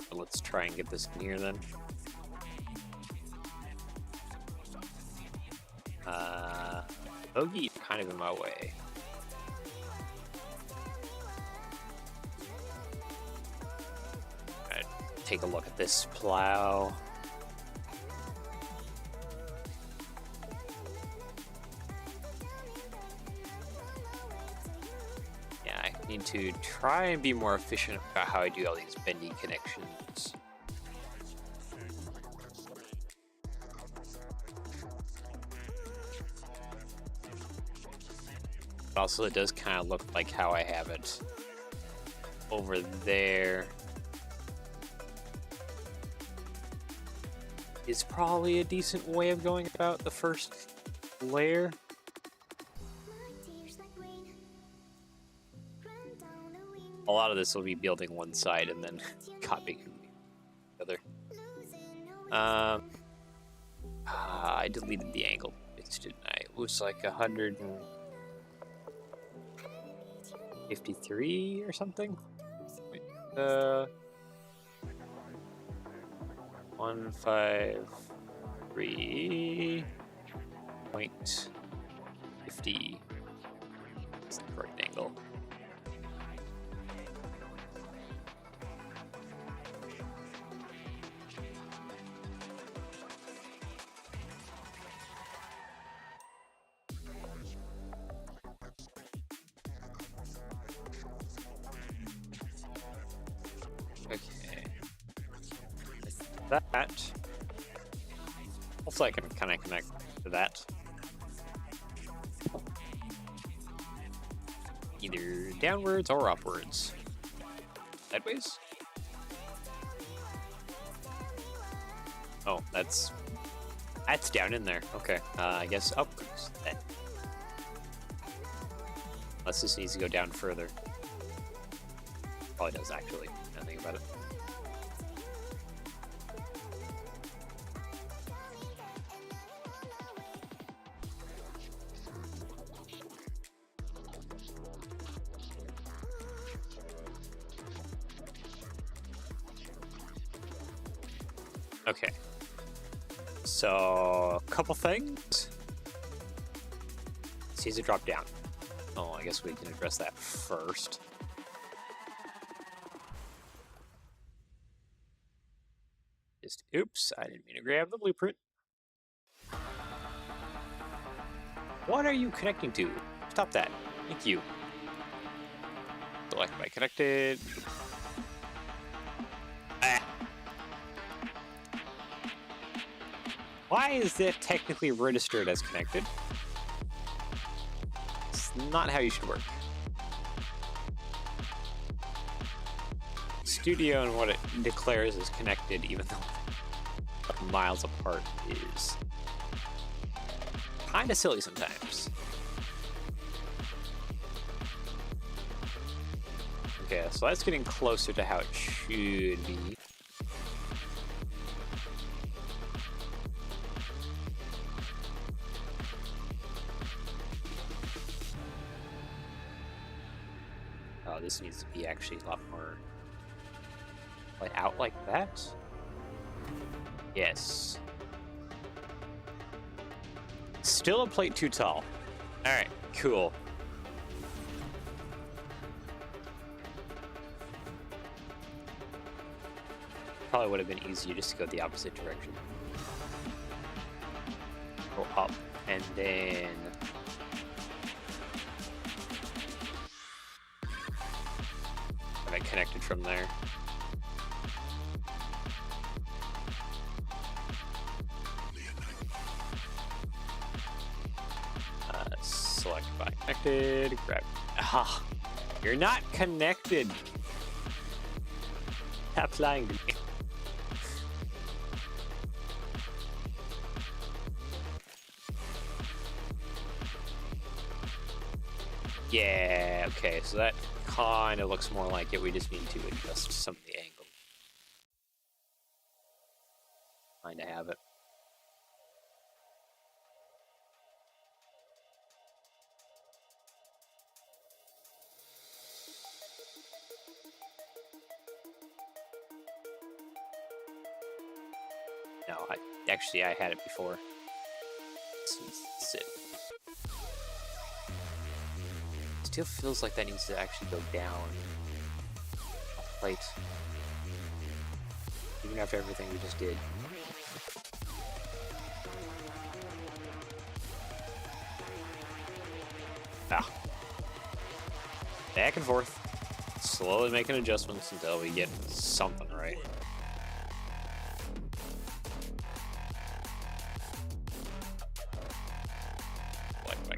But let's try and get this in here then. Bogey's kind of in my way. Alright, take a look at this plow. Yeah, I need to try and be more efficient about how I do all these bendy connections. Also, it does kind of look like how I have it over there. Is probably a decent way of going about the first layer. A lot of this will be building one side and then copying the other. I deleted the angle bits, didn't I? It was like 153 or something. Wait, 153.50. That's the correct angle. that. Hopefully I can kind of connect to that. Either downwards or upwards. Sideways? Oh, that's down in there. Okay, I guess upwards then. Unless this needs to go down further. Probably does actually, now think about it. Okay. So, a couple things. It needs to drop down. Oh, I guess we can address that first. Just, oops, I didn't mean to grab the blueprint. What are you connecting to? Stop that. Thank you. Select by connected. Ah. Why is that technically registered as connected? It's not how you should work. Studio and what it declares as connected, even though miles apart, is kind of silly sometimes. Okay, so that's getting closer to how it should be. Oh, this needs to be actually a lot more like out like that. Yes. Still a plate too tall. All right, cool. Probably would have been easier just to go the opposite direction. Go up and then have it connected from there. Select by connected, grab. Ah, you're not connected. Stop lying to me. Yeah, okay, so that kind of looks more like it. We just need to adjust some of the angle. Kind of have it. No, I had it before. Sit. Still feels like that needs to actually go down a plate, even after everything we just did. Ah, back and forth, slowly making adjustments until we get something right.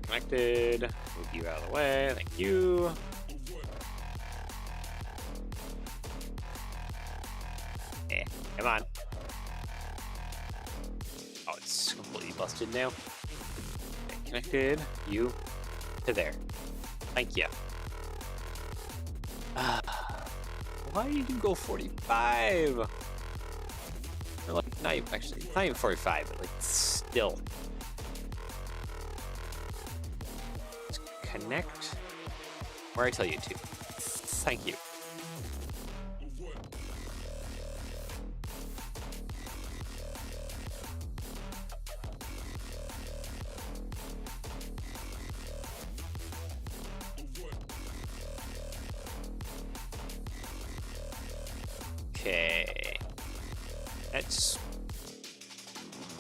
Connected. Move you out of the way. Thank you. Eh, come on. Oh, it's completely busted now. Okay, connected. You to there. Thank you. Why did you go 45? Or like, not even, actually, not even 45, but like still. Connect where I tell you to. Thank you. Okay. That's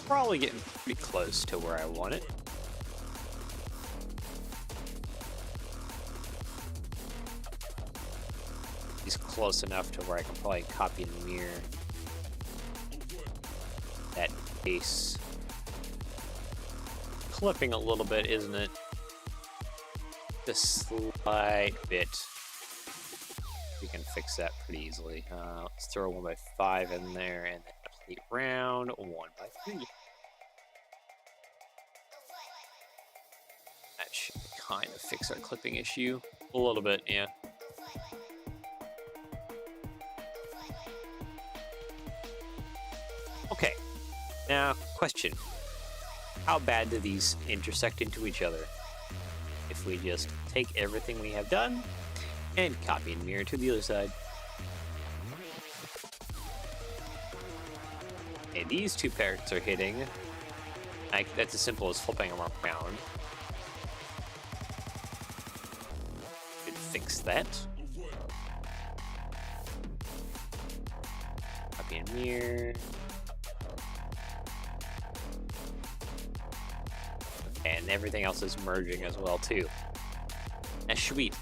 probably getting pretty close to where I want it. Close enough to where I can probably copy and mirror. pace clipping a little bit, isn't it? Just slight bit. We can fix that pretty easily. Let's throw a 1x5 in there and then complete round 1x3. That should kind of fix our clipping issue a little bit, yeah. Okay, now question. How bad do these intersect into each other? If we just take everything we have done and copy and mirror to the other side. Okay, these two parts are hitting. Like, that's as simple as flipping them around. Could fix that. Copy and mirror. And everything else is merging as well too. That's sweet.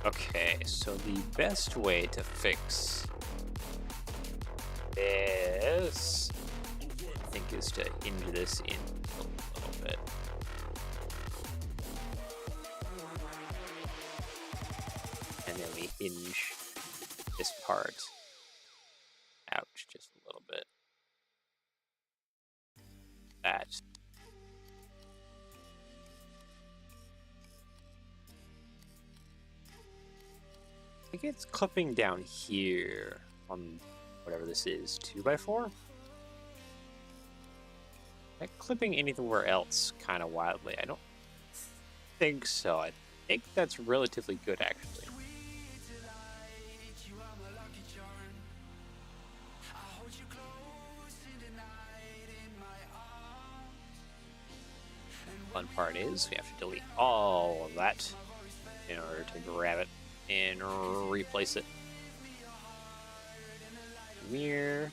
Okay, so the best way to fix this, I think, is to hinge this in a little bit. And then we hinge this part out just a little bit. That. I think it's clipping down here on whatever this is, 2x4? Like clipping anywhere else kind of wildly. I don't think so. I think that's relatively good, actually. Fun part is we have to delete all of that in order to grab it and replace it. Mirror,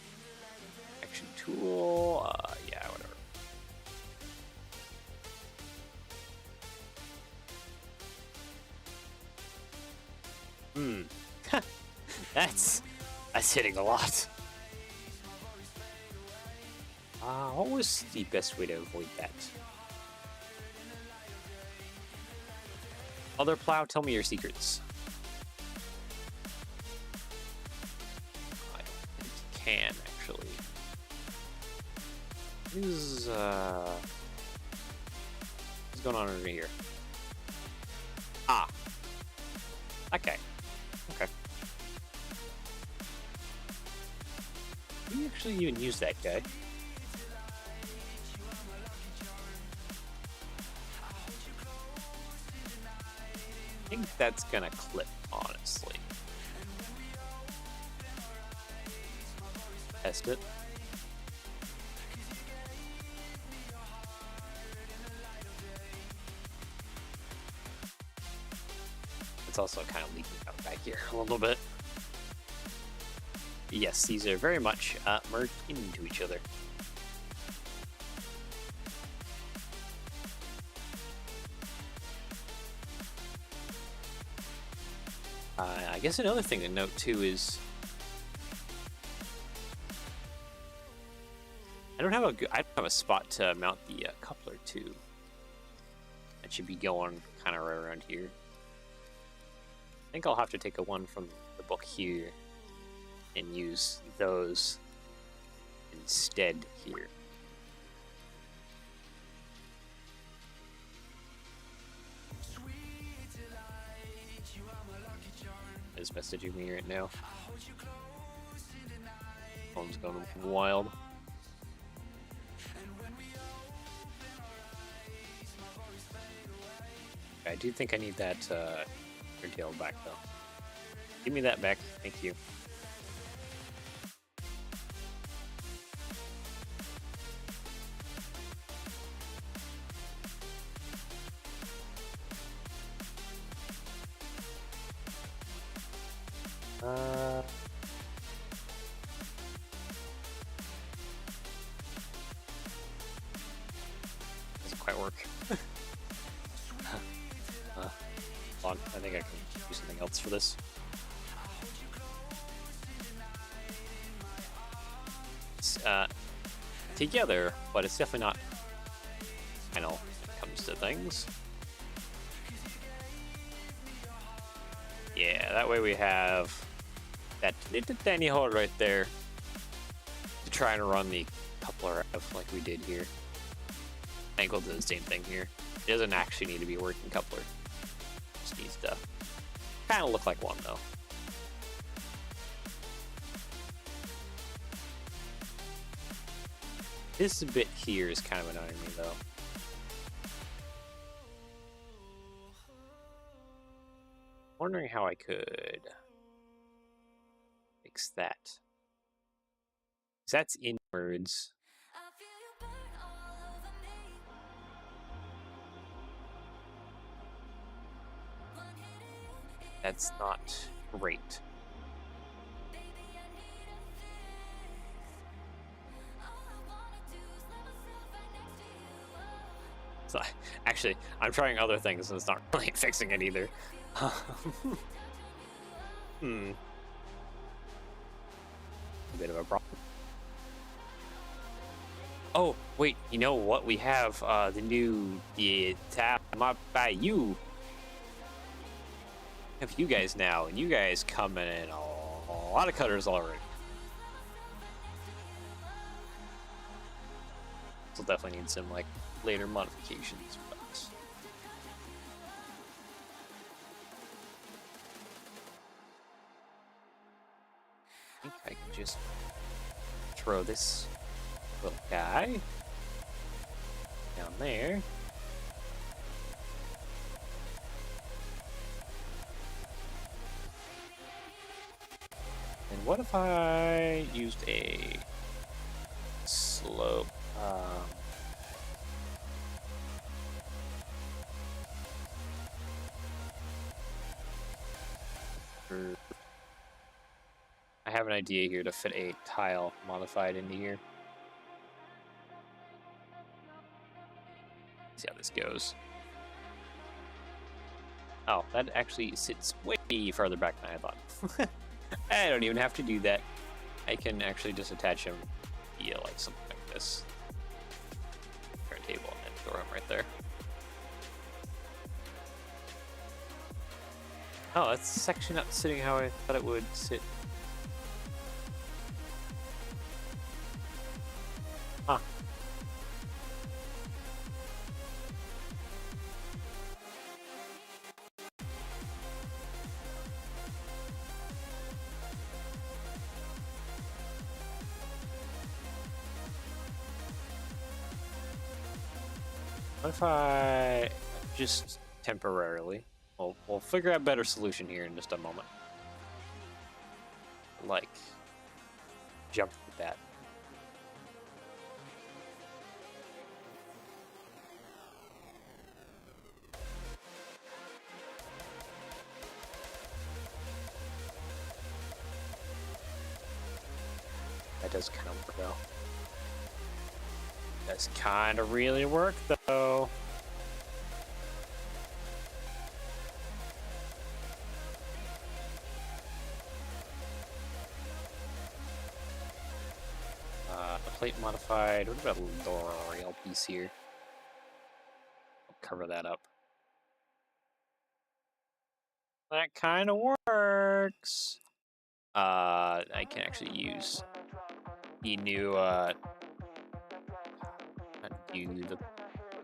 action tool, yeah, whatever. That's hitting a lot. What was the best way to avoid that? Other plow, tell me your secrets. I don't think you can, actually. What's going on over here? Ah. Okay. Okay. Do you actually even use that guy? I think that's gonna clip, honestly. Test it. It's also kind of leaking out back here a little bit. Yes, these are very much merged into each other. I guess another thing to note too is I don't have a spot to mount the coupler to. That should be going kind of right around here. I think I'll have to take a one from the book here and use those instead here. Is messaging me right now. Phone's going wild. I do think I need that curtail back though. Give me that back, thank you. Doesn't quite work. nuts for this. It's, together, but it's definitely not final when it comes to things. Yeah, that way we have that little tiny hole right there to try and run the coupler out like we did here. Angle does the same thing here. It doesn't actually need to be a working coupler. Just needs to kind of look like one though. This bit here is kind of annoying me though. Wondering how I could fix that. 'Cause that's inwards. That's not great. So, actually, I'm trying other things and it's not really fixing it either. A bit of a problem. Oh, wait, you know what? We have the new tab up by you. Have you guys now, and you guys come in a lot of cutters already. So definitely need some like later modifications, but I think I can just throw this little guy down there. And what if I used a slope? I have an idea here to fit a tile modified into here. See how this goes. Oh, that actually sits way farther back than I thought. I don't even have to do that. I can actually just attach him via like something like this. Turntable and then throw him right there. Oh, that's actually not sitting how I thought it would sit. Huh. What if I just temporarily, we'll figure out a better solution here in just a moment. Like, jump with that. That does kind of work though. Does kind of really work though. Plate modified. What about the rail piece here? I'll cover that up. That kind of works. I can actually use the new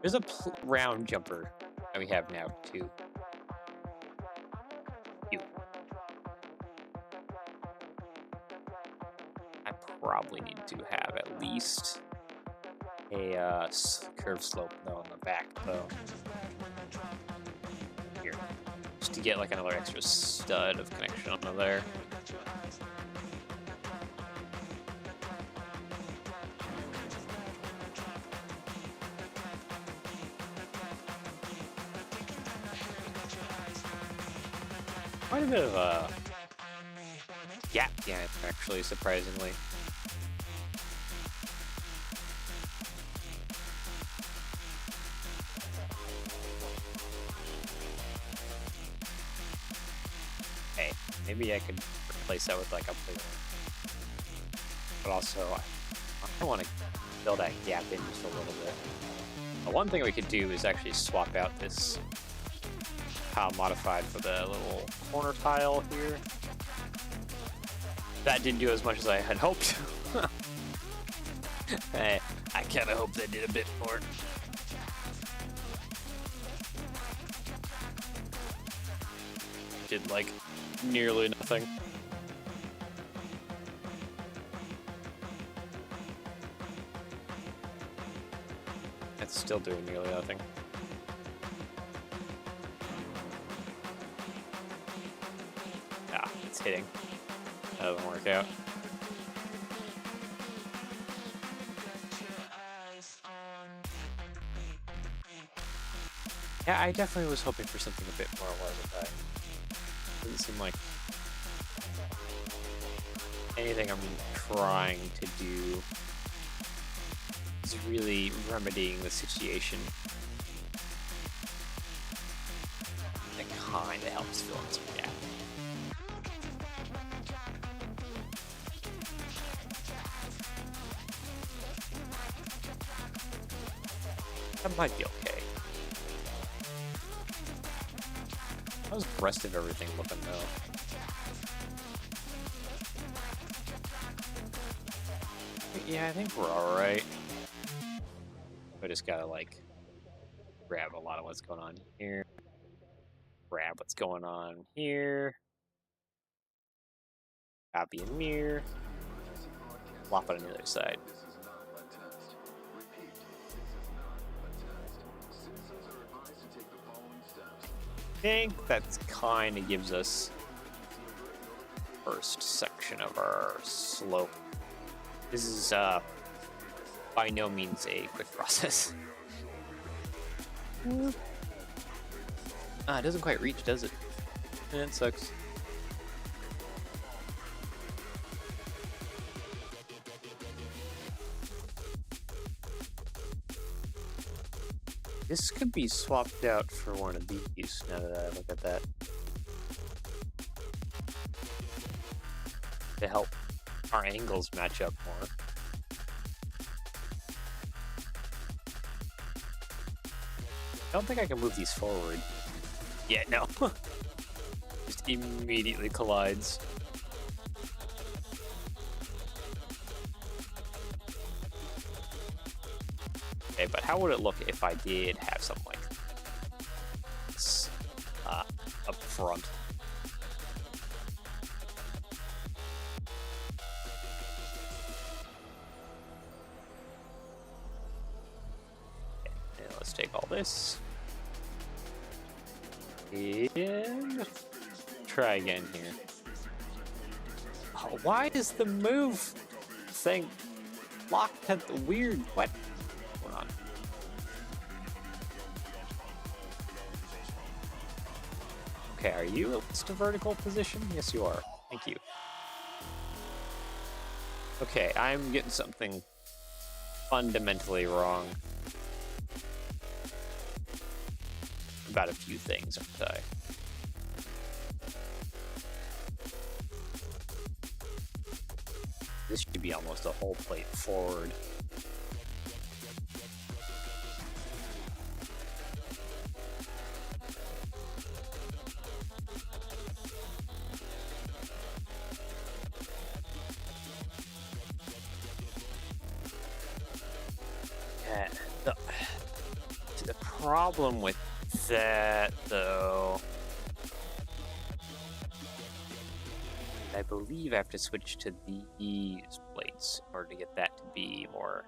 there's a round jumper that we have now too. I probably need to have at least a curve slope though on the back though. Here, just to get like another extra stud of connection onto there. Quite a bit of a gap, yeah, actually, surprisingly. maybe I could replace that with like a plate. But also, I want to fill that gap in just a little bit. One thing we could do is actually swap out this tile modified for the little corner tile here. That didn't do as much as I had hoped. I kind of hope they did a bit more. Did like nearly nothing. It's still doing nearly nothing. Ah, it's hitting. That doesn't work out. Yeah, I definitely was hoping for something a bit more along with that. Doesn't seem like anything I'm trying to do is really remedying the situation. It kind of helps fill in some gap. That might be okay. How's the rest of everything looking though? Yeah, I think we're alright. I just gotta like grab a lot of what's going on here. Grab what's going on here. Copy and mirror. Flop it on the other side. I think that kind of gives us first section of our slope. This is by no means a quick process. It doesn't quite reach, does it? It sucks. This could be swapped out for one of these, now that I look at that. To help our angles match up more. I don't think I can move these forward. Yeah, no. Just immediately collides. Okay, but how would it look if I did have something like this up front? Okay, and let's take all this. And try again here. Oh, why is the move thing locked at the weird? What? Hold on. Okay, are you at least a vertical position? Yes, you are. Thank you. Okay, I'm getting something fundamentally wrong about a few things, aren't I? This should be almost a whole plate forward. Yeah, the problem with that, though, I believe I have to switch to these plates in order to get that to be more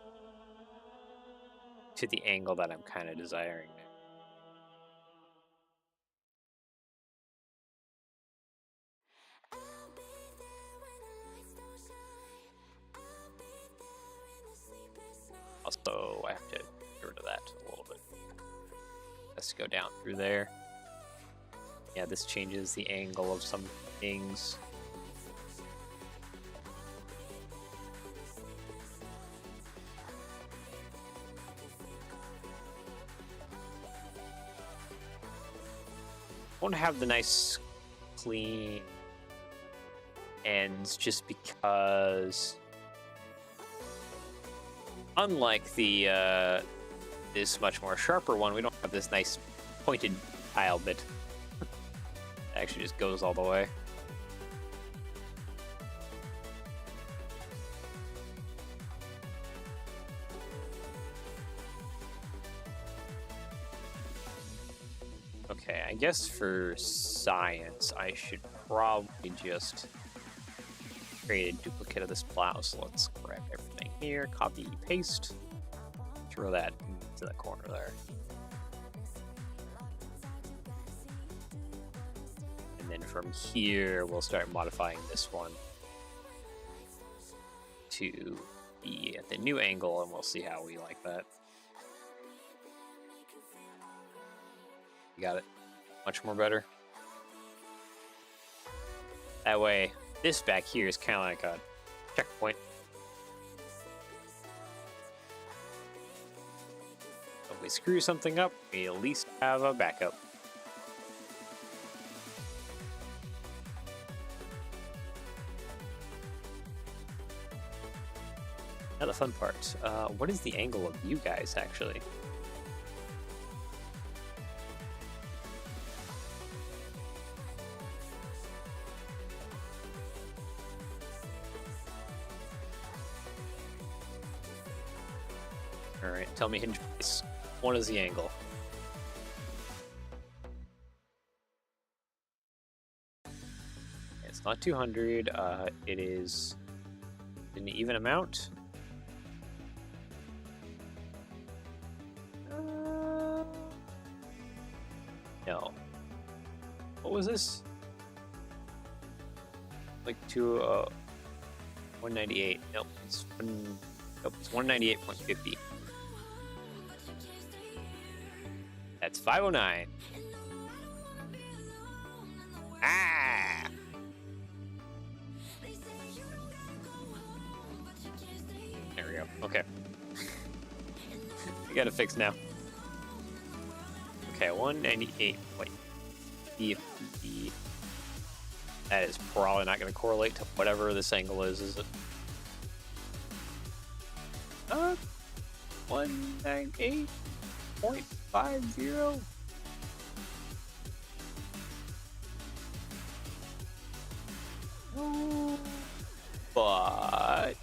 to the angle that I'm kind of desiring. Also, I have to get rid of that a little bit. Let's go down through there. Yeah, this changes the angle of some things. Won't have the nice, clean ends just because, unlike the this much more sharper one, we don't have this nice pointed tile bit. It actually just goes all the way. Okay, I guess for science, I should probably just create a duplicate of this plow. So let's grab everything here, copy, paste, throw that into the corner there. And then from here, we'll start modifying this one to be at the new angle, and we'll see how we like that. Got it. Much more better. That way, this back here is kind of like a checkpoint. If we screw something up, we at least have a backup. Now the fun part. What is the angle of you guys, actually? Alright, tell me hinge place. What is the angle? It's not 200, it is an even amount. No. What was this? Like 198. Nope, it's nope, it's 198.50. That's 509. Ah! There we go. Okay. We got it fixed now. Okay, 198.50. That is probably not going to correlate to whatever this angle is it? 198.50. But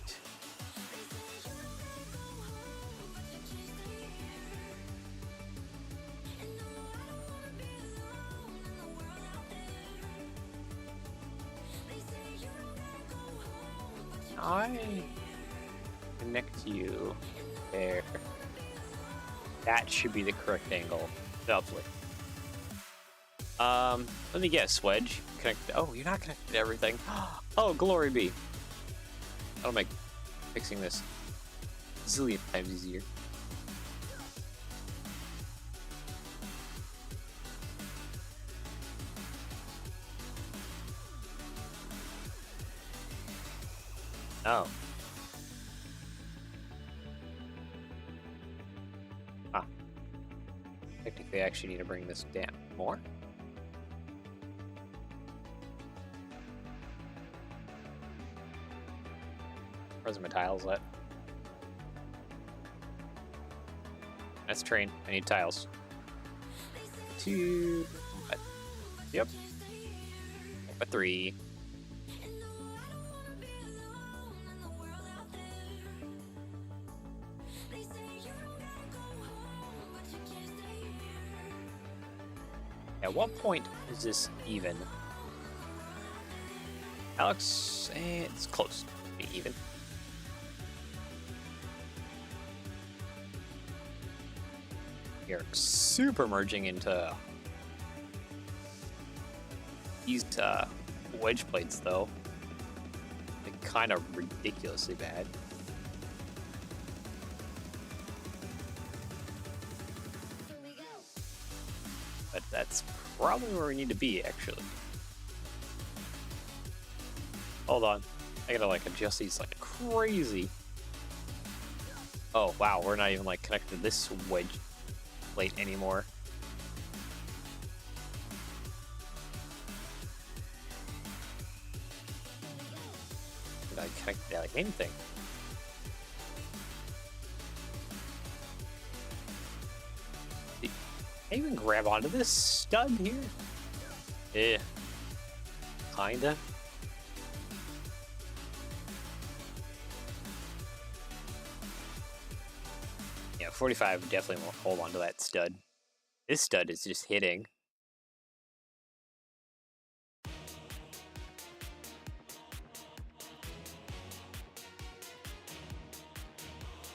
I connect you there. That should be the correct angle. Hopefully. Let me guess, Wedge. Connect. Oh, you're not connected to everything. Oh, glory be. That'll make fixing this a zillion times easier. Oh. Ah. Technically, I actually need to bring this down more. Where's my tiles at? That's train. I need tiles. 2. Yep. A 3. At what point is this even? Alex, it's close to being even. You're super merging into these wedge plates, though. They're kind of ridiculously bad. But that's probably where we need to be, actually. Hold on. I gotta, like, adjust these like crazy. Oh, wow. We're not even, like, connected to this wedge plate anymore. I connect like anything. Can I even grab onto this stud here? Yeah. Kinda. Yeah, 45 definitely won't hold on to that stud. This stud is just hitting.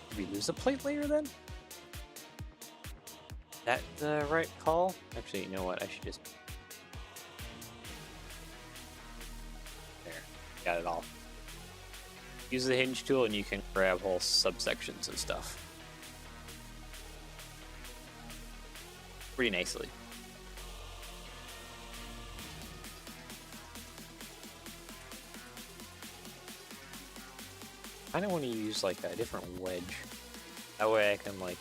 Did we lose a plate layer then? That the right call? Actually, you know what? I should just... There. Got it all. Use the hinge tool and you can grab whole subsections of stuff. Pretty nicely. I kinda want to use like a different wedge. That way I can like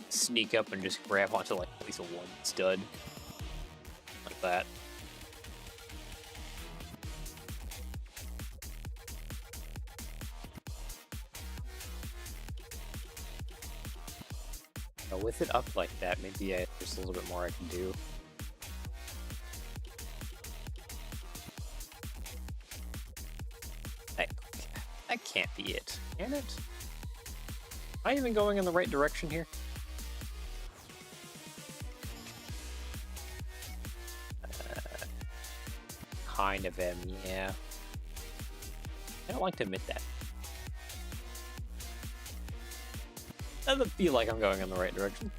sneak up and just grab onto like at least one stud. Like that. Now with it up like that, maybe there's a little bit more I can do. That can't be it, can it? Am I even going in the right direction here? Kind of am, yeah. I don't like to admit that. Doesn't feel like I'm going in the right direction.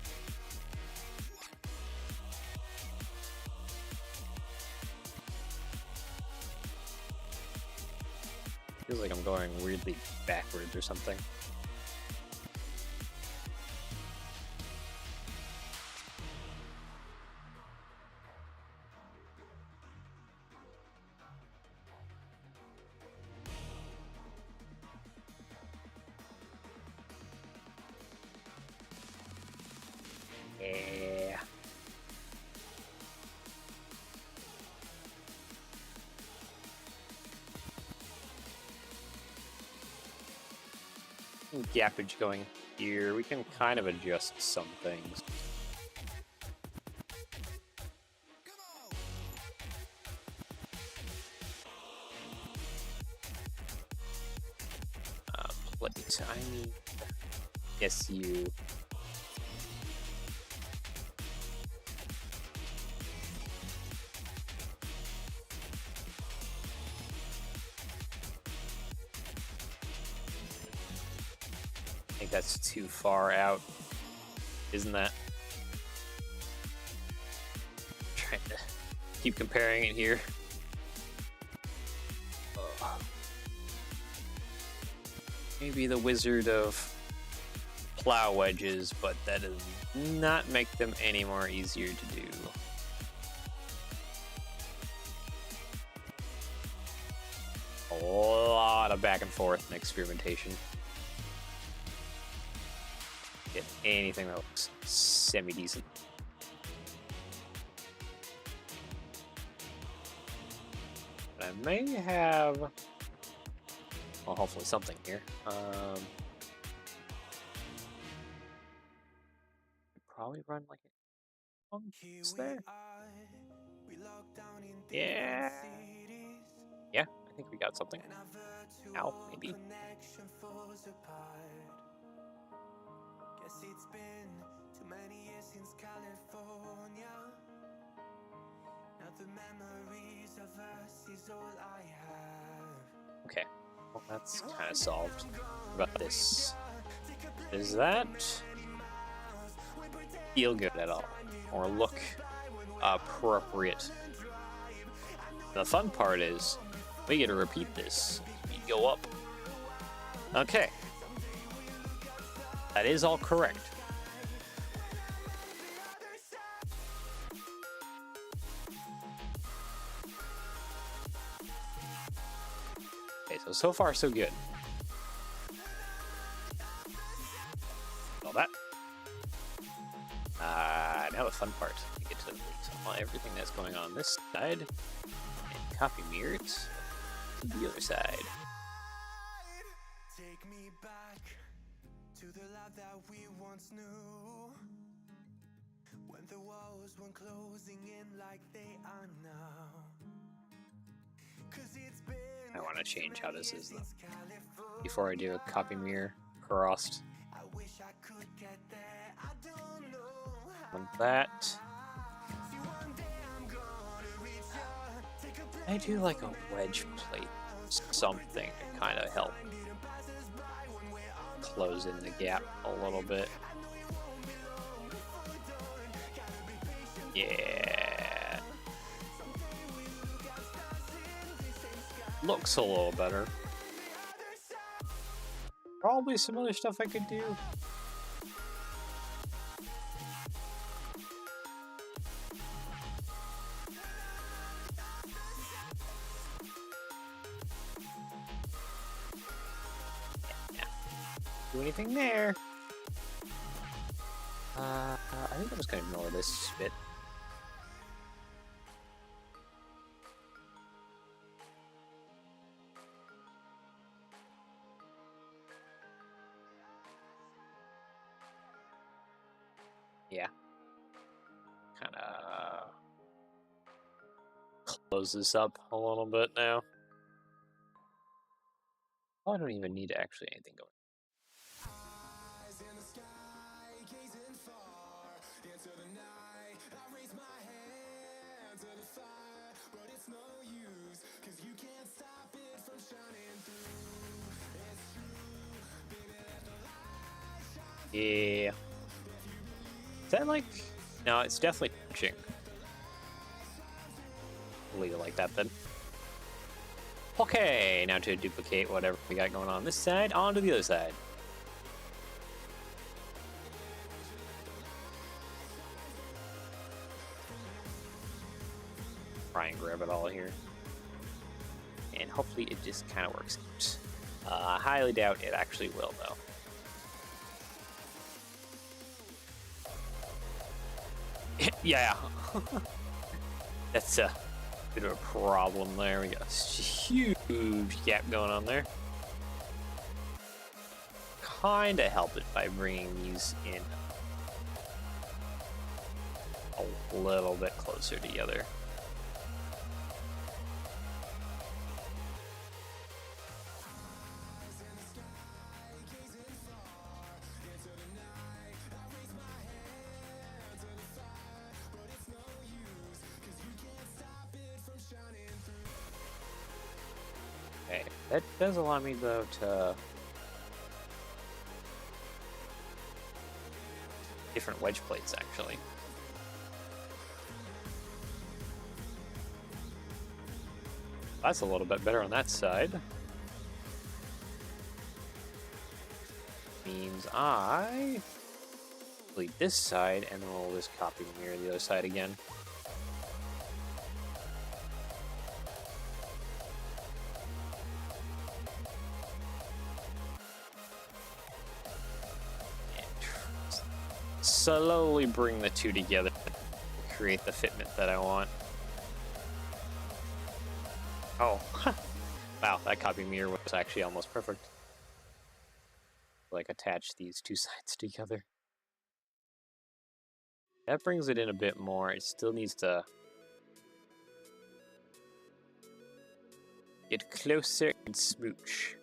Feels like I'm going weirdly backwards or something. Yeah. Gappage going here. We can kind of adjust some things. Plate. I mean, yes, you. I think that's too far out, isn't that? Trying to keep comparing it here. Maybe the Wizard of Plow Wedges, but that does not make them any more easier to do. A lot of back and forth and experimentation. Get anything that looks semi-decent. But I may have, well, hopefully something here. Probably run like a there. Yeah. Yeah, I think we got something. Ow, maybe. It's been too many years since California. Now the memories of us is all I have. Okay, well that's kind of solved. What about this? Does that feel good at all? Or look appropriate? The fun part is we get to repeat this. We go up. Okay. That is all correct. Okay, so far so good. All that. Now the fun part. We get to everything that's going on this side and copy mirrors. to the other side. Take me back to the life that we once knew, when the walls weren't closing in like they are now. 'Cause it's been I want to change how this is though. Before I do a copy mirror crossed. I wish I could get there. I don't know On that. See, one day I'm gonna reach out. Take a breath. I do like a wedge plate, something to kind of help close in the gap a little bit. Yeah. Looks a little better. Probably some other stuff I could do. Do anything there. I think I'm just gonna ignore this bit. Yeah. Kinda close this up a little bit now. Oh, I don't even need actually anything going. Eyes in the sky, gazing far into the night. I raise my hand to the fire, but it's no use, 'cause you can't stop it from shining through. It's true, baby, let the light shine. Yeah. Is that like... No, it's definitely touching. Leave it like that then. Okay, now to duplicate whatever we got going on this side onto the other side. Try and grab it all here. And hopefully it just kind of works out. I highly doubt it actually will though. Yeah. That's a bit of a problem there. We got a huge gap going on there. Kind of help it by bringing these in a little bit closer together. Okay, that does allow me though to different wedge plates actually. That's a little bit better on that side. Means I delete this side and then we'll just copy and mirror the other side again. Slowly bring the two together to create the fitment that I want. Oh, wow, that copy mirror was actually almost perfect. Like attach these two sides together. That brings it in a bit more. It still needs to get closer and smooch.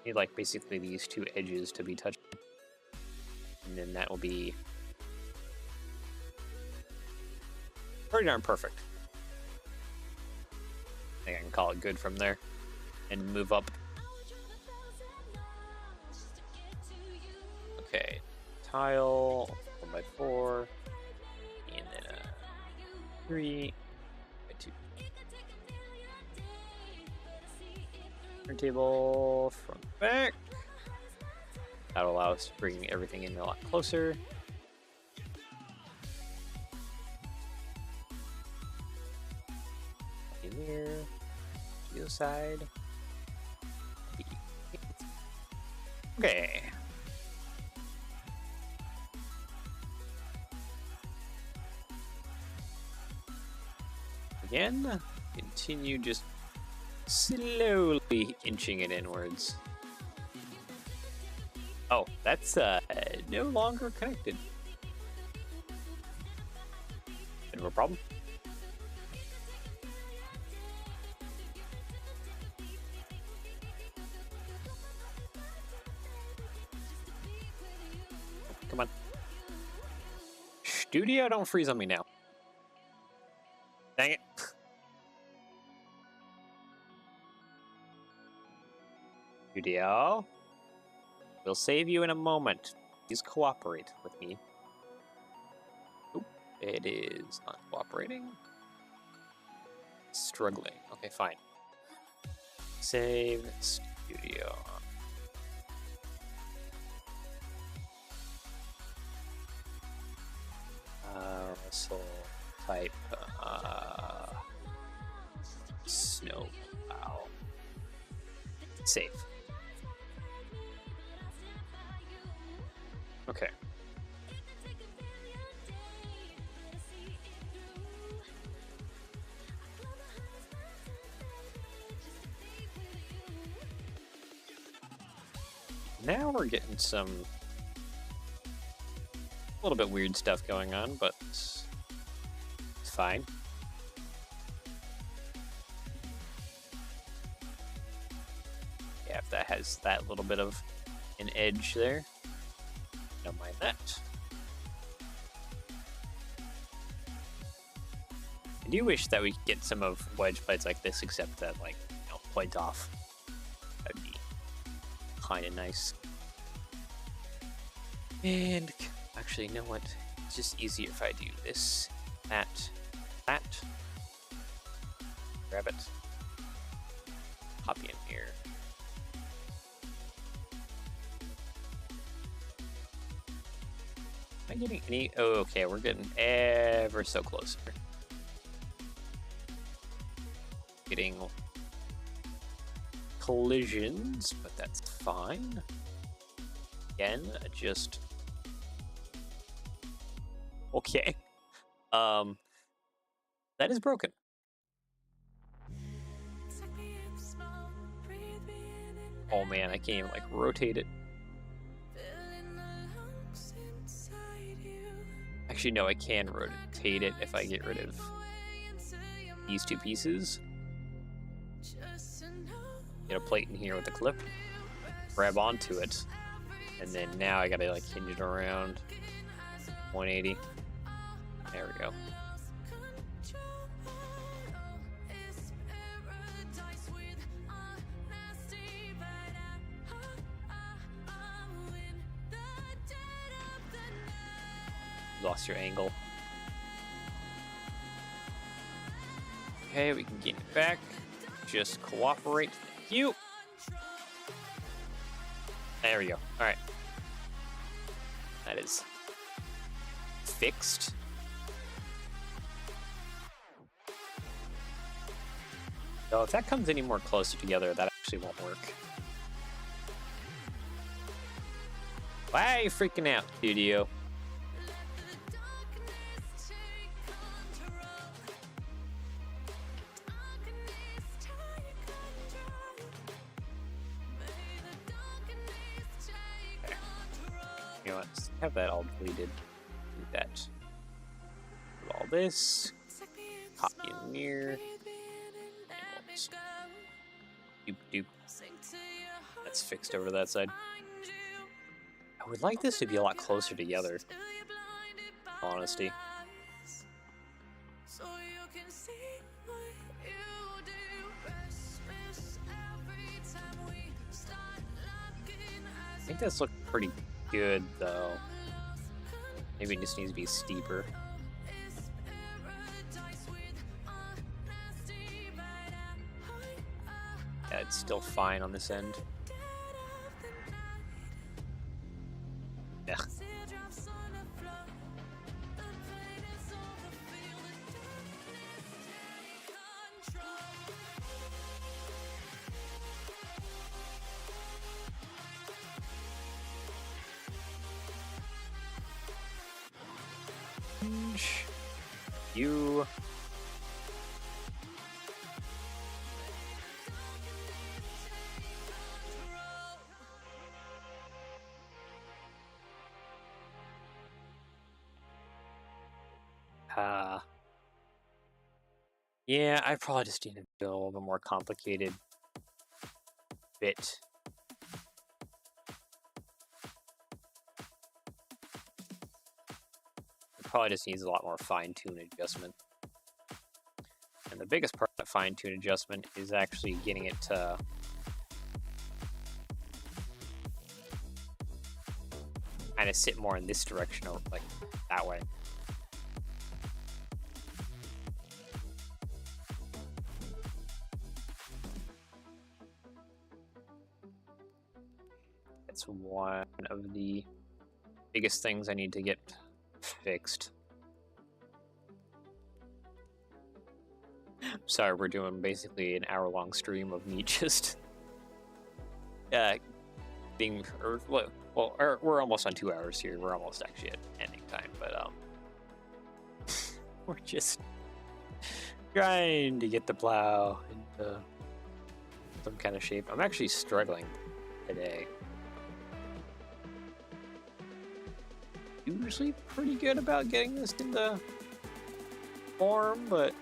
Need like basically these two edges to be touched, and then that will be pretty darn perfect. I think I can call it good from there and move up. Okay, tile 1x4, and then a 3x2. Turntable from back. That'll allow us to bring everything in a lot closer. In here, the other side. Okay. again. Continue just slowly inching it inwards. Oh, that's no longer connected. Bit of a problem. Come on. Studio, don't freeze on me now. Dang it. Studio. We'll save you in a moment. Please cooperate with me. Oop, it is not cooperating. Struggling. Okay, fine. Save studio. Russell type snow plow. Save. Okay. Now we're getting some a little bit weird stuff going on, but it's fine. Yeah, if that has that little bit of an edge there, don't mind that. I do wish that we could get some of wedge plates like this, except that, like, you know, point off. That'd be kind of nice. And actually, you know what? It's just easier if I do this, that, grab it, copy in here. Am I getting any? Oh, okay, we're getting ever so closer. Getting collisions, but that's fine. Again, just okay. That is broken. Oh man, I can't even like rotate it. Actually, no, I can rotate it if I get rid of these two pieces. Get a plate in here with a clip, grab onto it, and then now I gotta like hinge it around 180. There we go. Lost your angle. Okay, we can gain it back. Just cooperate. Thank you. There we go. All right. That is fixed. So if that comes any more closer together, that actually won't work. Why are you freaking out, studio? You know what? Just have that all deleted. Do that. Do all this. Copy in here. Doop doop. That's fixed over that side. I would like this to be a lot closer together. Honesty. I think that's looking pretty good though. Maybe it just needs to be steeper. Yeah, it's still fine on this end. Yeah. You Yeah, I probably just need to do a little bit more complicated bit. It probably just needs a lot more fine-tune adjustment. And the biggest part of that fine-tune adjustment is actually getting it to kind of sit more in this direction, or like that way. That's one of the biggest things I need to get fixed. Sorry, we're doing basically an hour-long stream of me just being, we're almost on 2 hours here. We're almost actually at ending time, but we're just trying to get the plow into some kind of shape. I'm actually struggling today. Usually pretty good about getting this into form, but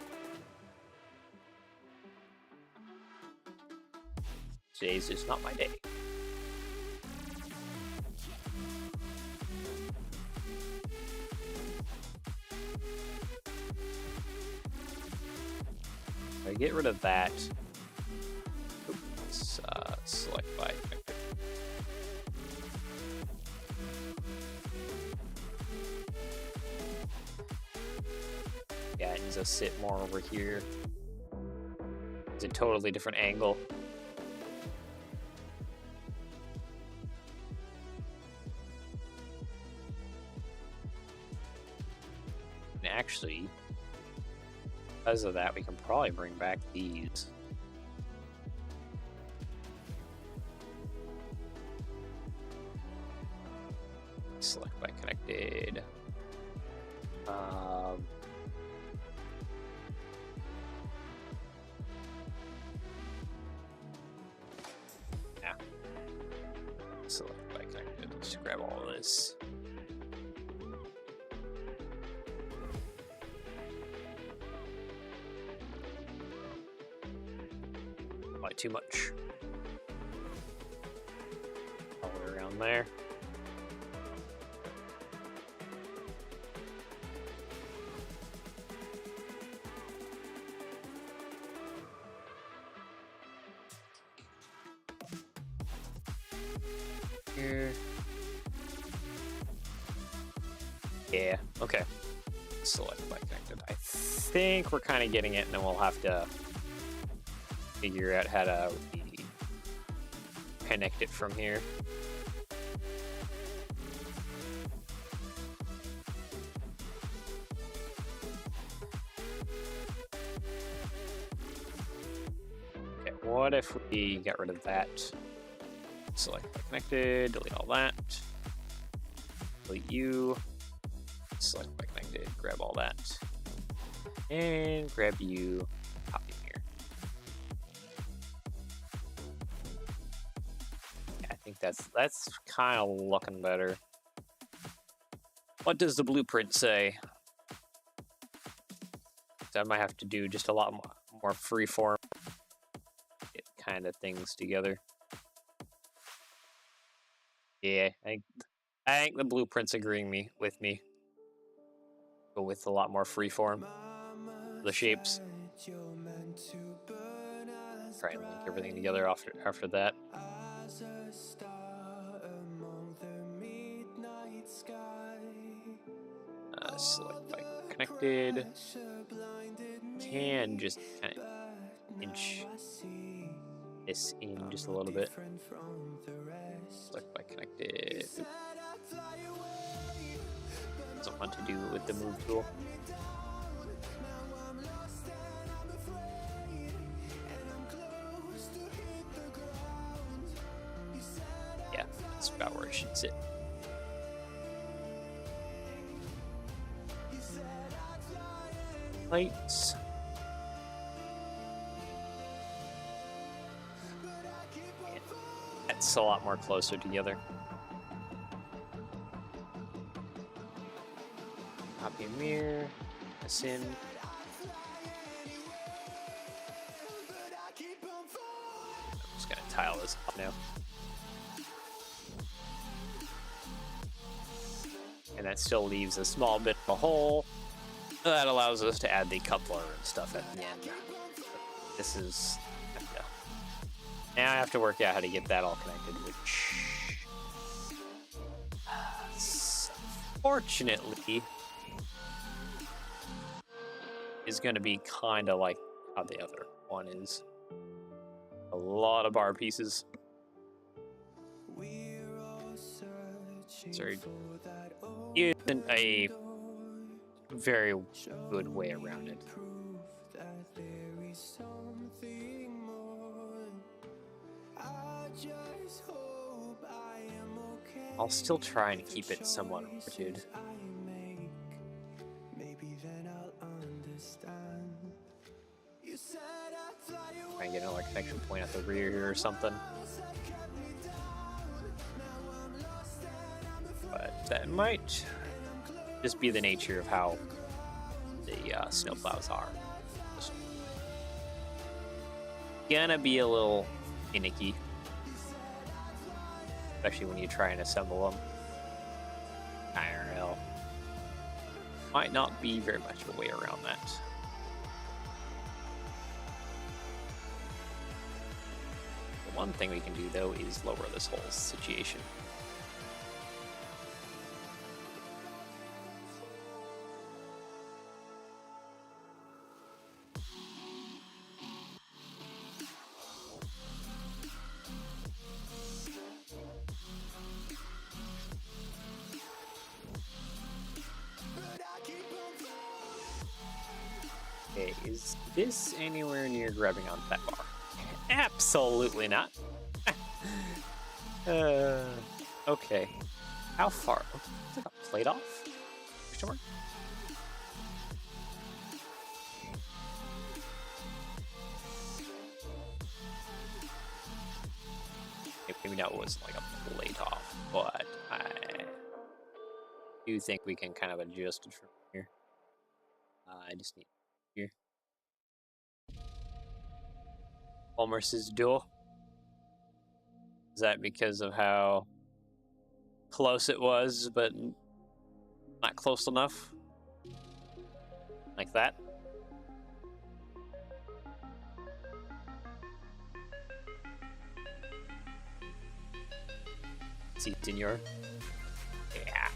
today's just not my day. I get rid of that. Let's select by connector. Yeah, it needs to sit more over here. It's a totally different angle. And actually, because of that, we can probably bring back these. Select by connected. Yeah. Select by connected. Let's grab all of this. Probably too much. All the way around there. Here. Yeah, okay. Select by connected. I think we're kind of getting it, and then we'll have to figure out how to connect it from here. Okay, what if we get rid of that? Select by connected, delete all that. Delete you. Select by connected, grab all that. And grab you, copy here. Yeah, I think that's kind of looking better. What does the blueprint say? So I might have to do just a lot more freeform kind of things together. Yeah, I think the blueprint's agreeing with me. Go with a lot more freeform. The shapes. Try and link everything together after that. Select by connected. Can just kind of inch this in just a little bit. Select by connected. Doesn't want to do it with the move tool. Yeah, that's about where it should sit. Lights. Yeah, that's a lot more closer together. Copy mirror. this in. I'm just gonna tile this up now. And that still leaves a small bit of a hole. That allows us to add the coupler and stuff at the end. This is... Now I have to work out how to get that all connected, which... Fortunately... is going to be kind of like how the other one is. A lot of bar pieces. Sorry. Isn't a very good way around it. I'll still try and keep it somewhat rigid. Try and get another connection point at the rear here or something. But that might just be the nature of how the snowplows are. Just gonna be a little finicky, especially when you try and assemble them. IRL might not be very much of a way around that. The one thing we can do though is lower this whole situation. Okay, is this anywhere near grabbing on that bar? Absolutely not. Okay. How far? Is it a plate off? Question mark? Maybe that wasn't like a plate off, but I do think we can kind of adjust it from here. I just need here. Almost door. Is that because of how close it was, but not close enough? Like that? See, senor? Yeah.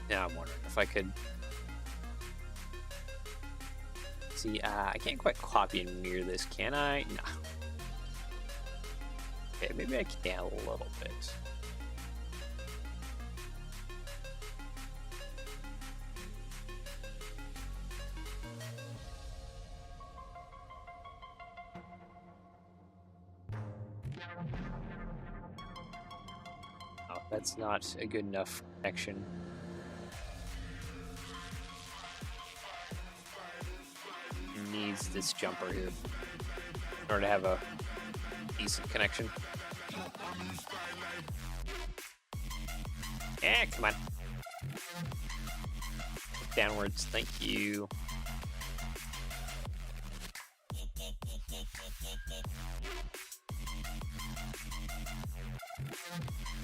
Now I'm wondering if I could... See, I can't quite copy and mirror this, can I? No. Okay, maybe I can a little bit. Oh, that's not a good enough connection. Needs this jumper here in order to have a decent connection. Yeah, come on. Downwards, thank you.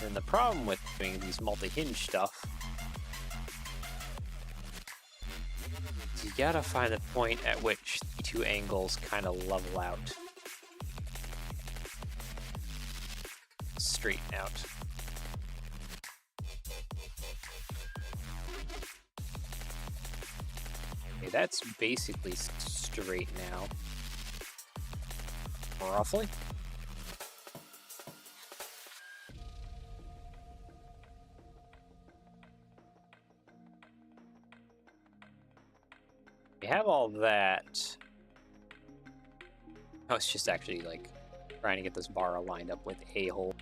And the problem with doing these multi-hinge stuff, you gotta find a point at which the two angles kind of level out. Straighten out. Okay, that's basically straight now. Roughly. We have all that. Oh, it's just actually like trying to get this bar lined up with a hole.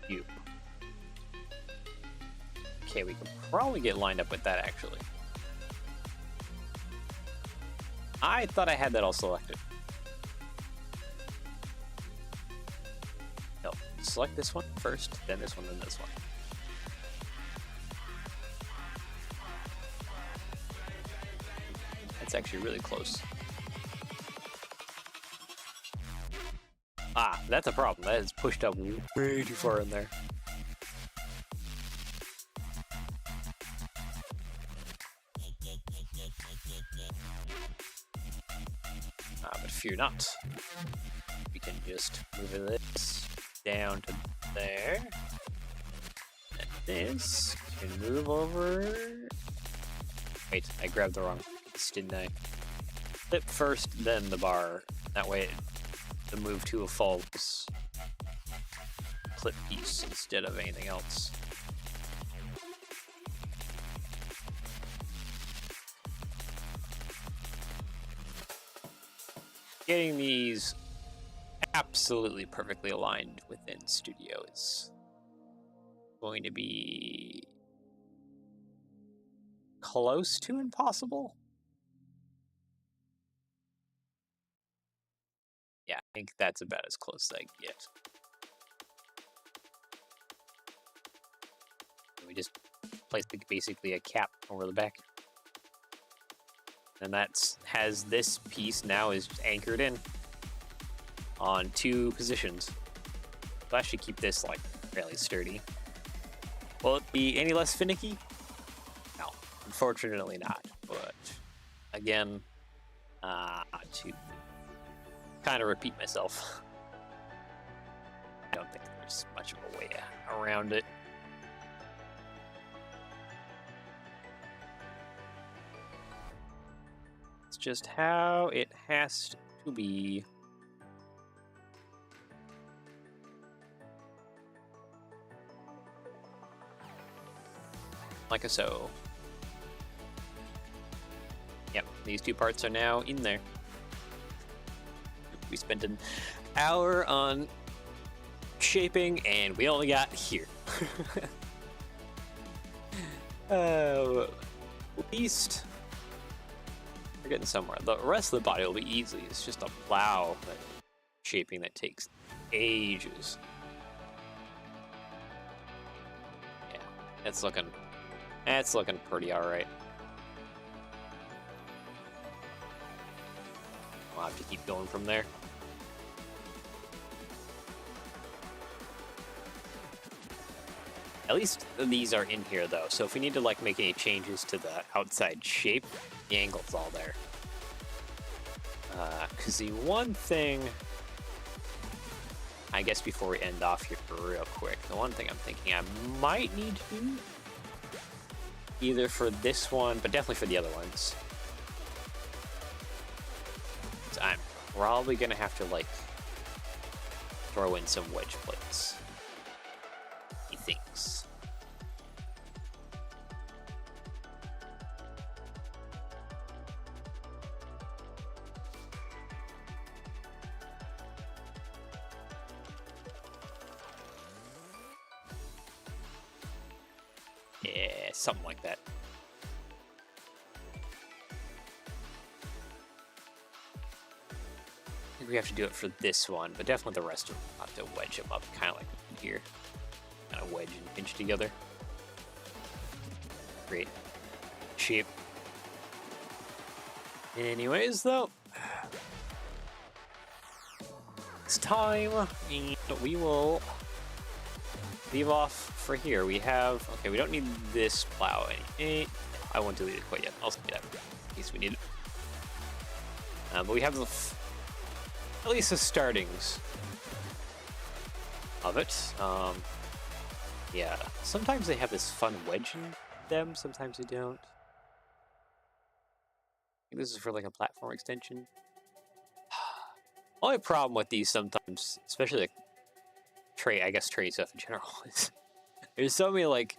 You. Okay, we can probably get lined up with that actually. I thought I had that all selected. No, select this one first, then this one, then this one. That's actually really close. Ah, that's a problem. That is pushed up way too far in there. But fear not. We can just move this down to there. And this can move over. Wait, I grabbed the wrong piece, didn't I? Flip first, then the bar. That way the move to a false clip piece instead of anything else. Getting these absolutely perfectly aligned within Studio is going to be close to impossible. Yeah, I think that's about as close as I can get. We just place basically a cap over the back. And that has this piece now is anchored in on 2 positions. So I should keep this like fairly sturdy. Will it be any less finicky? No, unfortunately not. But again, to kind of repeat myself, I don't think there's much of a way around it. It's just how it has to be. Like so. Yep, these 2 parts are now in there. We spent an hour on shaping, and we only got here. At least we're getting somewhere. The rest of the body will be easy. It's just a plow shaping that takes ages. Yeah, it's looking pretty alright. I'll have to keep going from there. At least these are in here though, so if we need to like make any changes to the outside shape, the angle's all there. Because the one thing, I guess before we end off here real quick, the one thing I'm thinking I might need to do, either for this one, but definitely for the other ones, is I'm probably gonna have to like throw in some wedge plates. He thinks. Yeah, something like that. I think we have to do it for this one, but definitely the rest of them. I'll have to wedge them up, kind of like here. Kind of wedge and pinch together. Great shape. Anyways, though, it's time, and we will leave off for here. We have, okay, we don't need this plow. I won't delete it quite yet. I'll see that in case we need it. But we have at least the startings of it. Yeah, sometimes they have this fun wedge in them, sometimes they don't. I think this is for like a platform extension. Only problem with these sometimes, especially like tray stuff in general, is there's so many like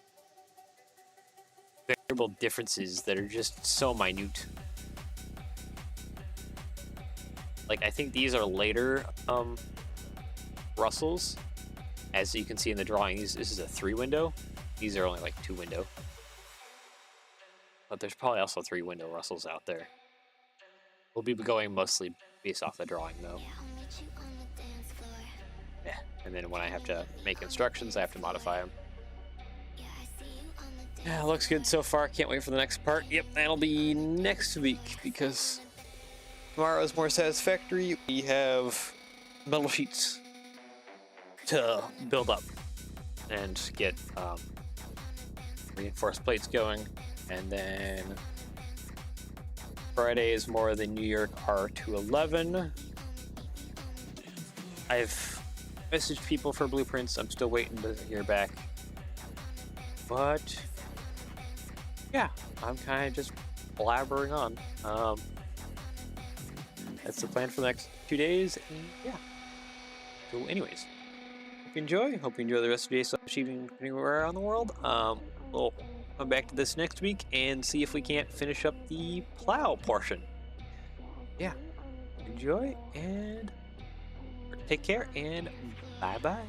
variable differences that are just so minute. Like I think these are later Russells, as you can see in the drawing. This is a 3-window. These are only like 2-window, but there's probably also 3-window Russells out there. We'll be going mostly based off the drawing though. Yeah, and then when I have to make instructions, I have to modify them. Yeah, looks good so far. Can't wait for the next part. Yep, that'll be next week because tomorrow is more satisfactory. We have metal sheets to build up and get reinforced plates going, and then Friday is more the New York R211. I've messaged people for blueprints. I'm still waiting to hear back, but yeah, I'm kind of just blabbering on. That's the plan for the next 2 days, and yeah. So anyways, hope you enjoy. Hope you enjoy the rest of your day, achieving anywhere around the world. We'll come back to this next week and see if we can't finish up the plow portion. Yeah, enjoy and take care, and bye-bye.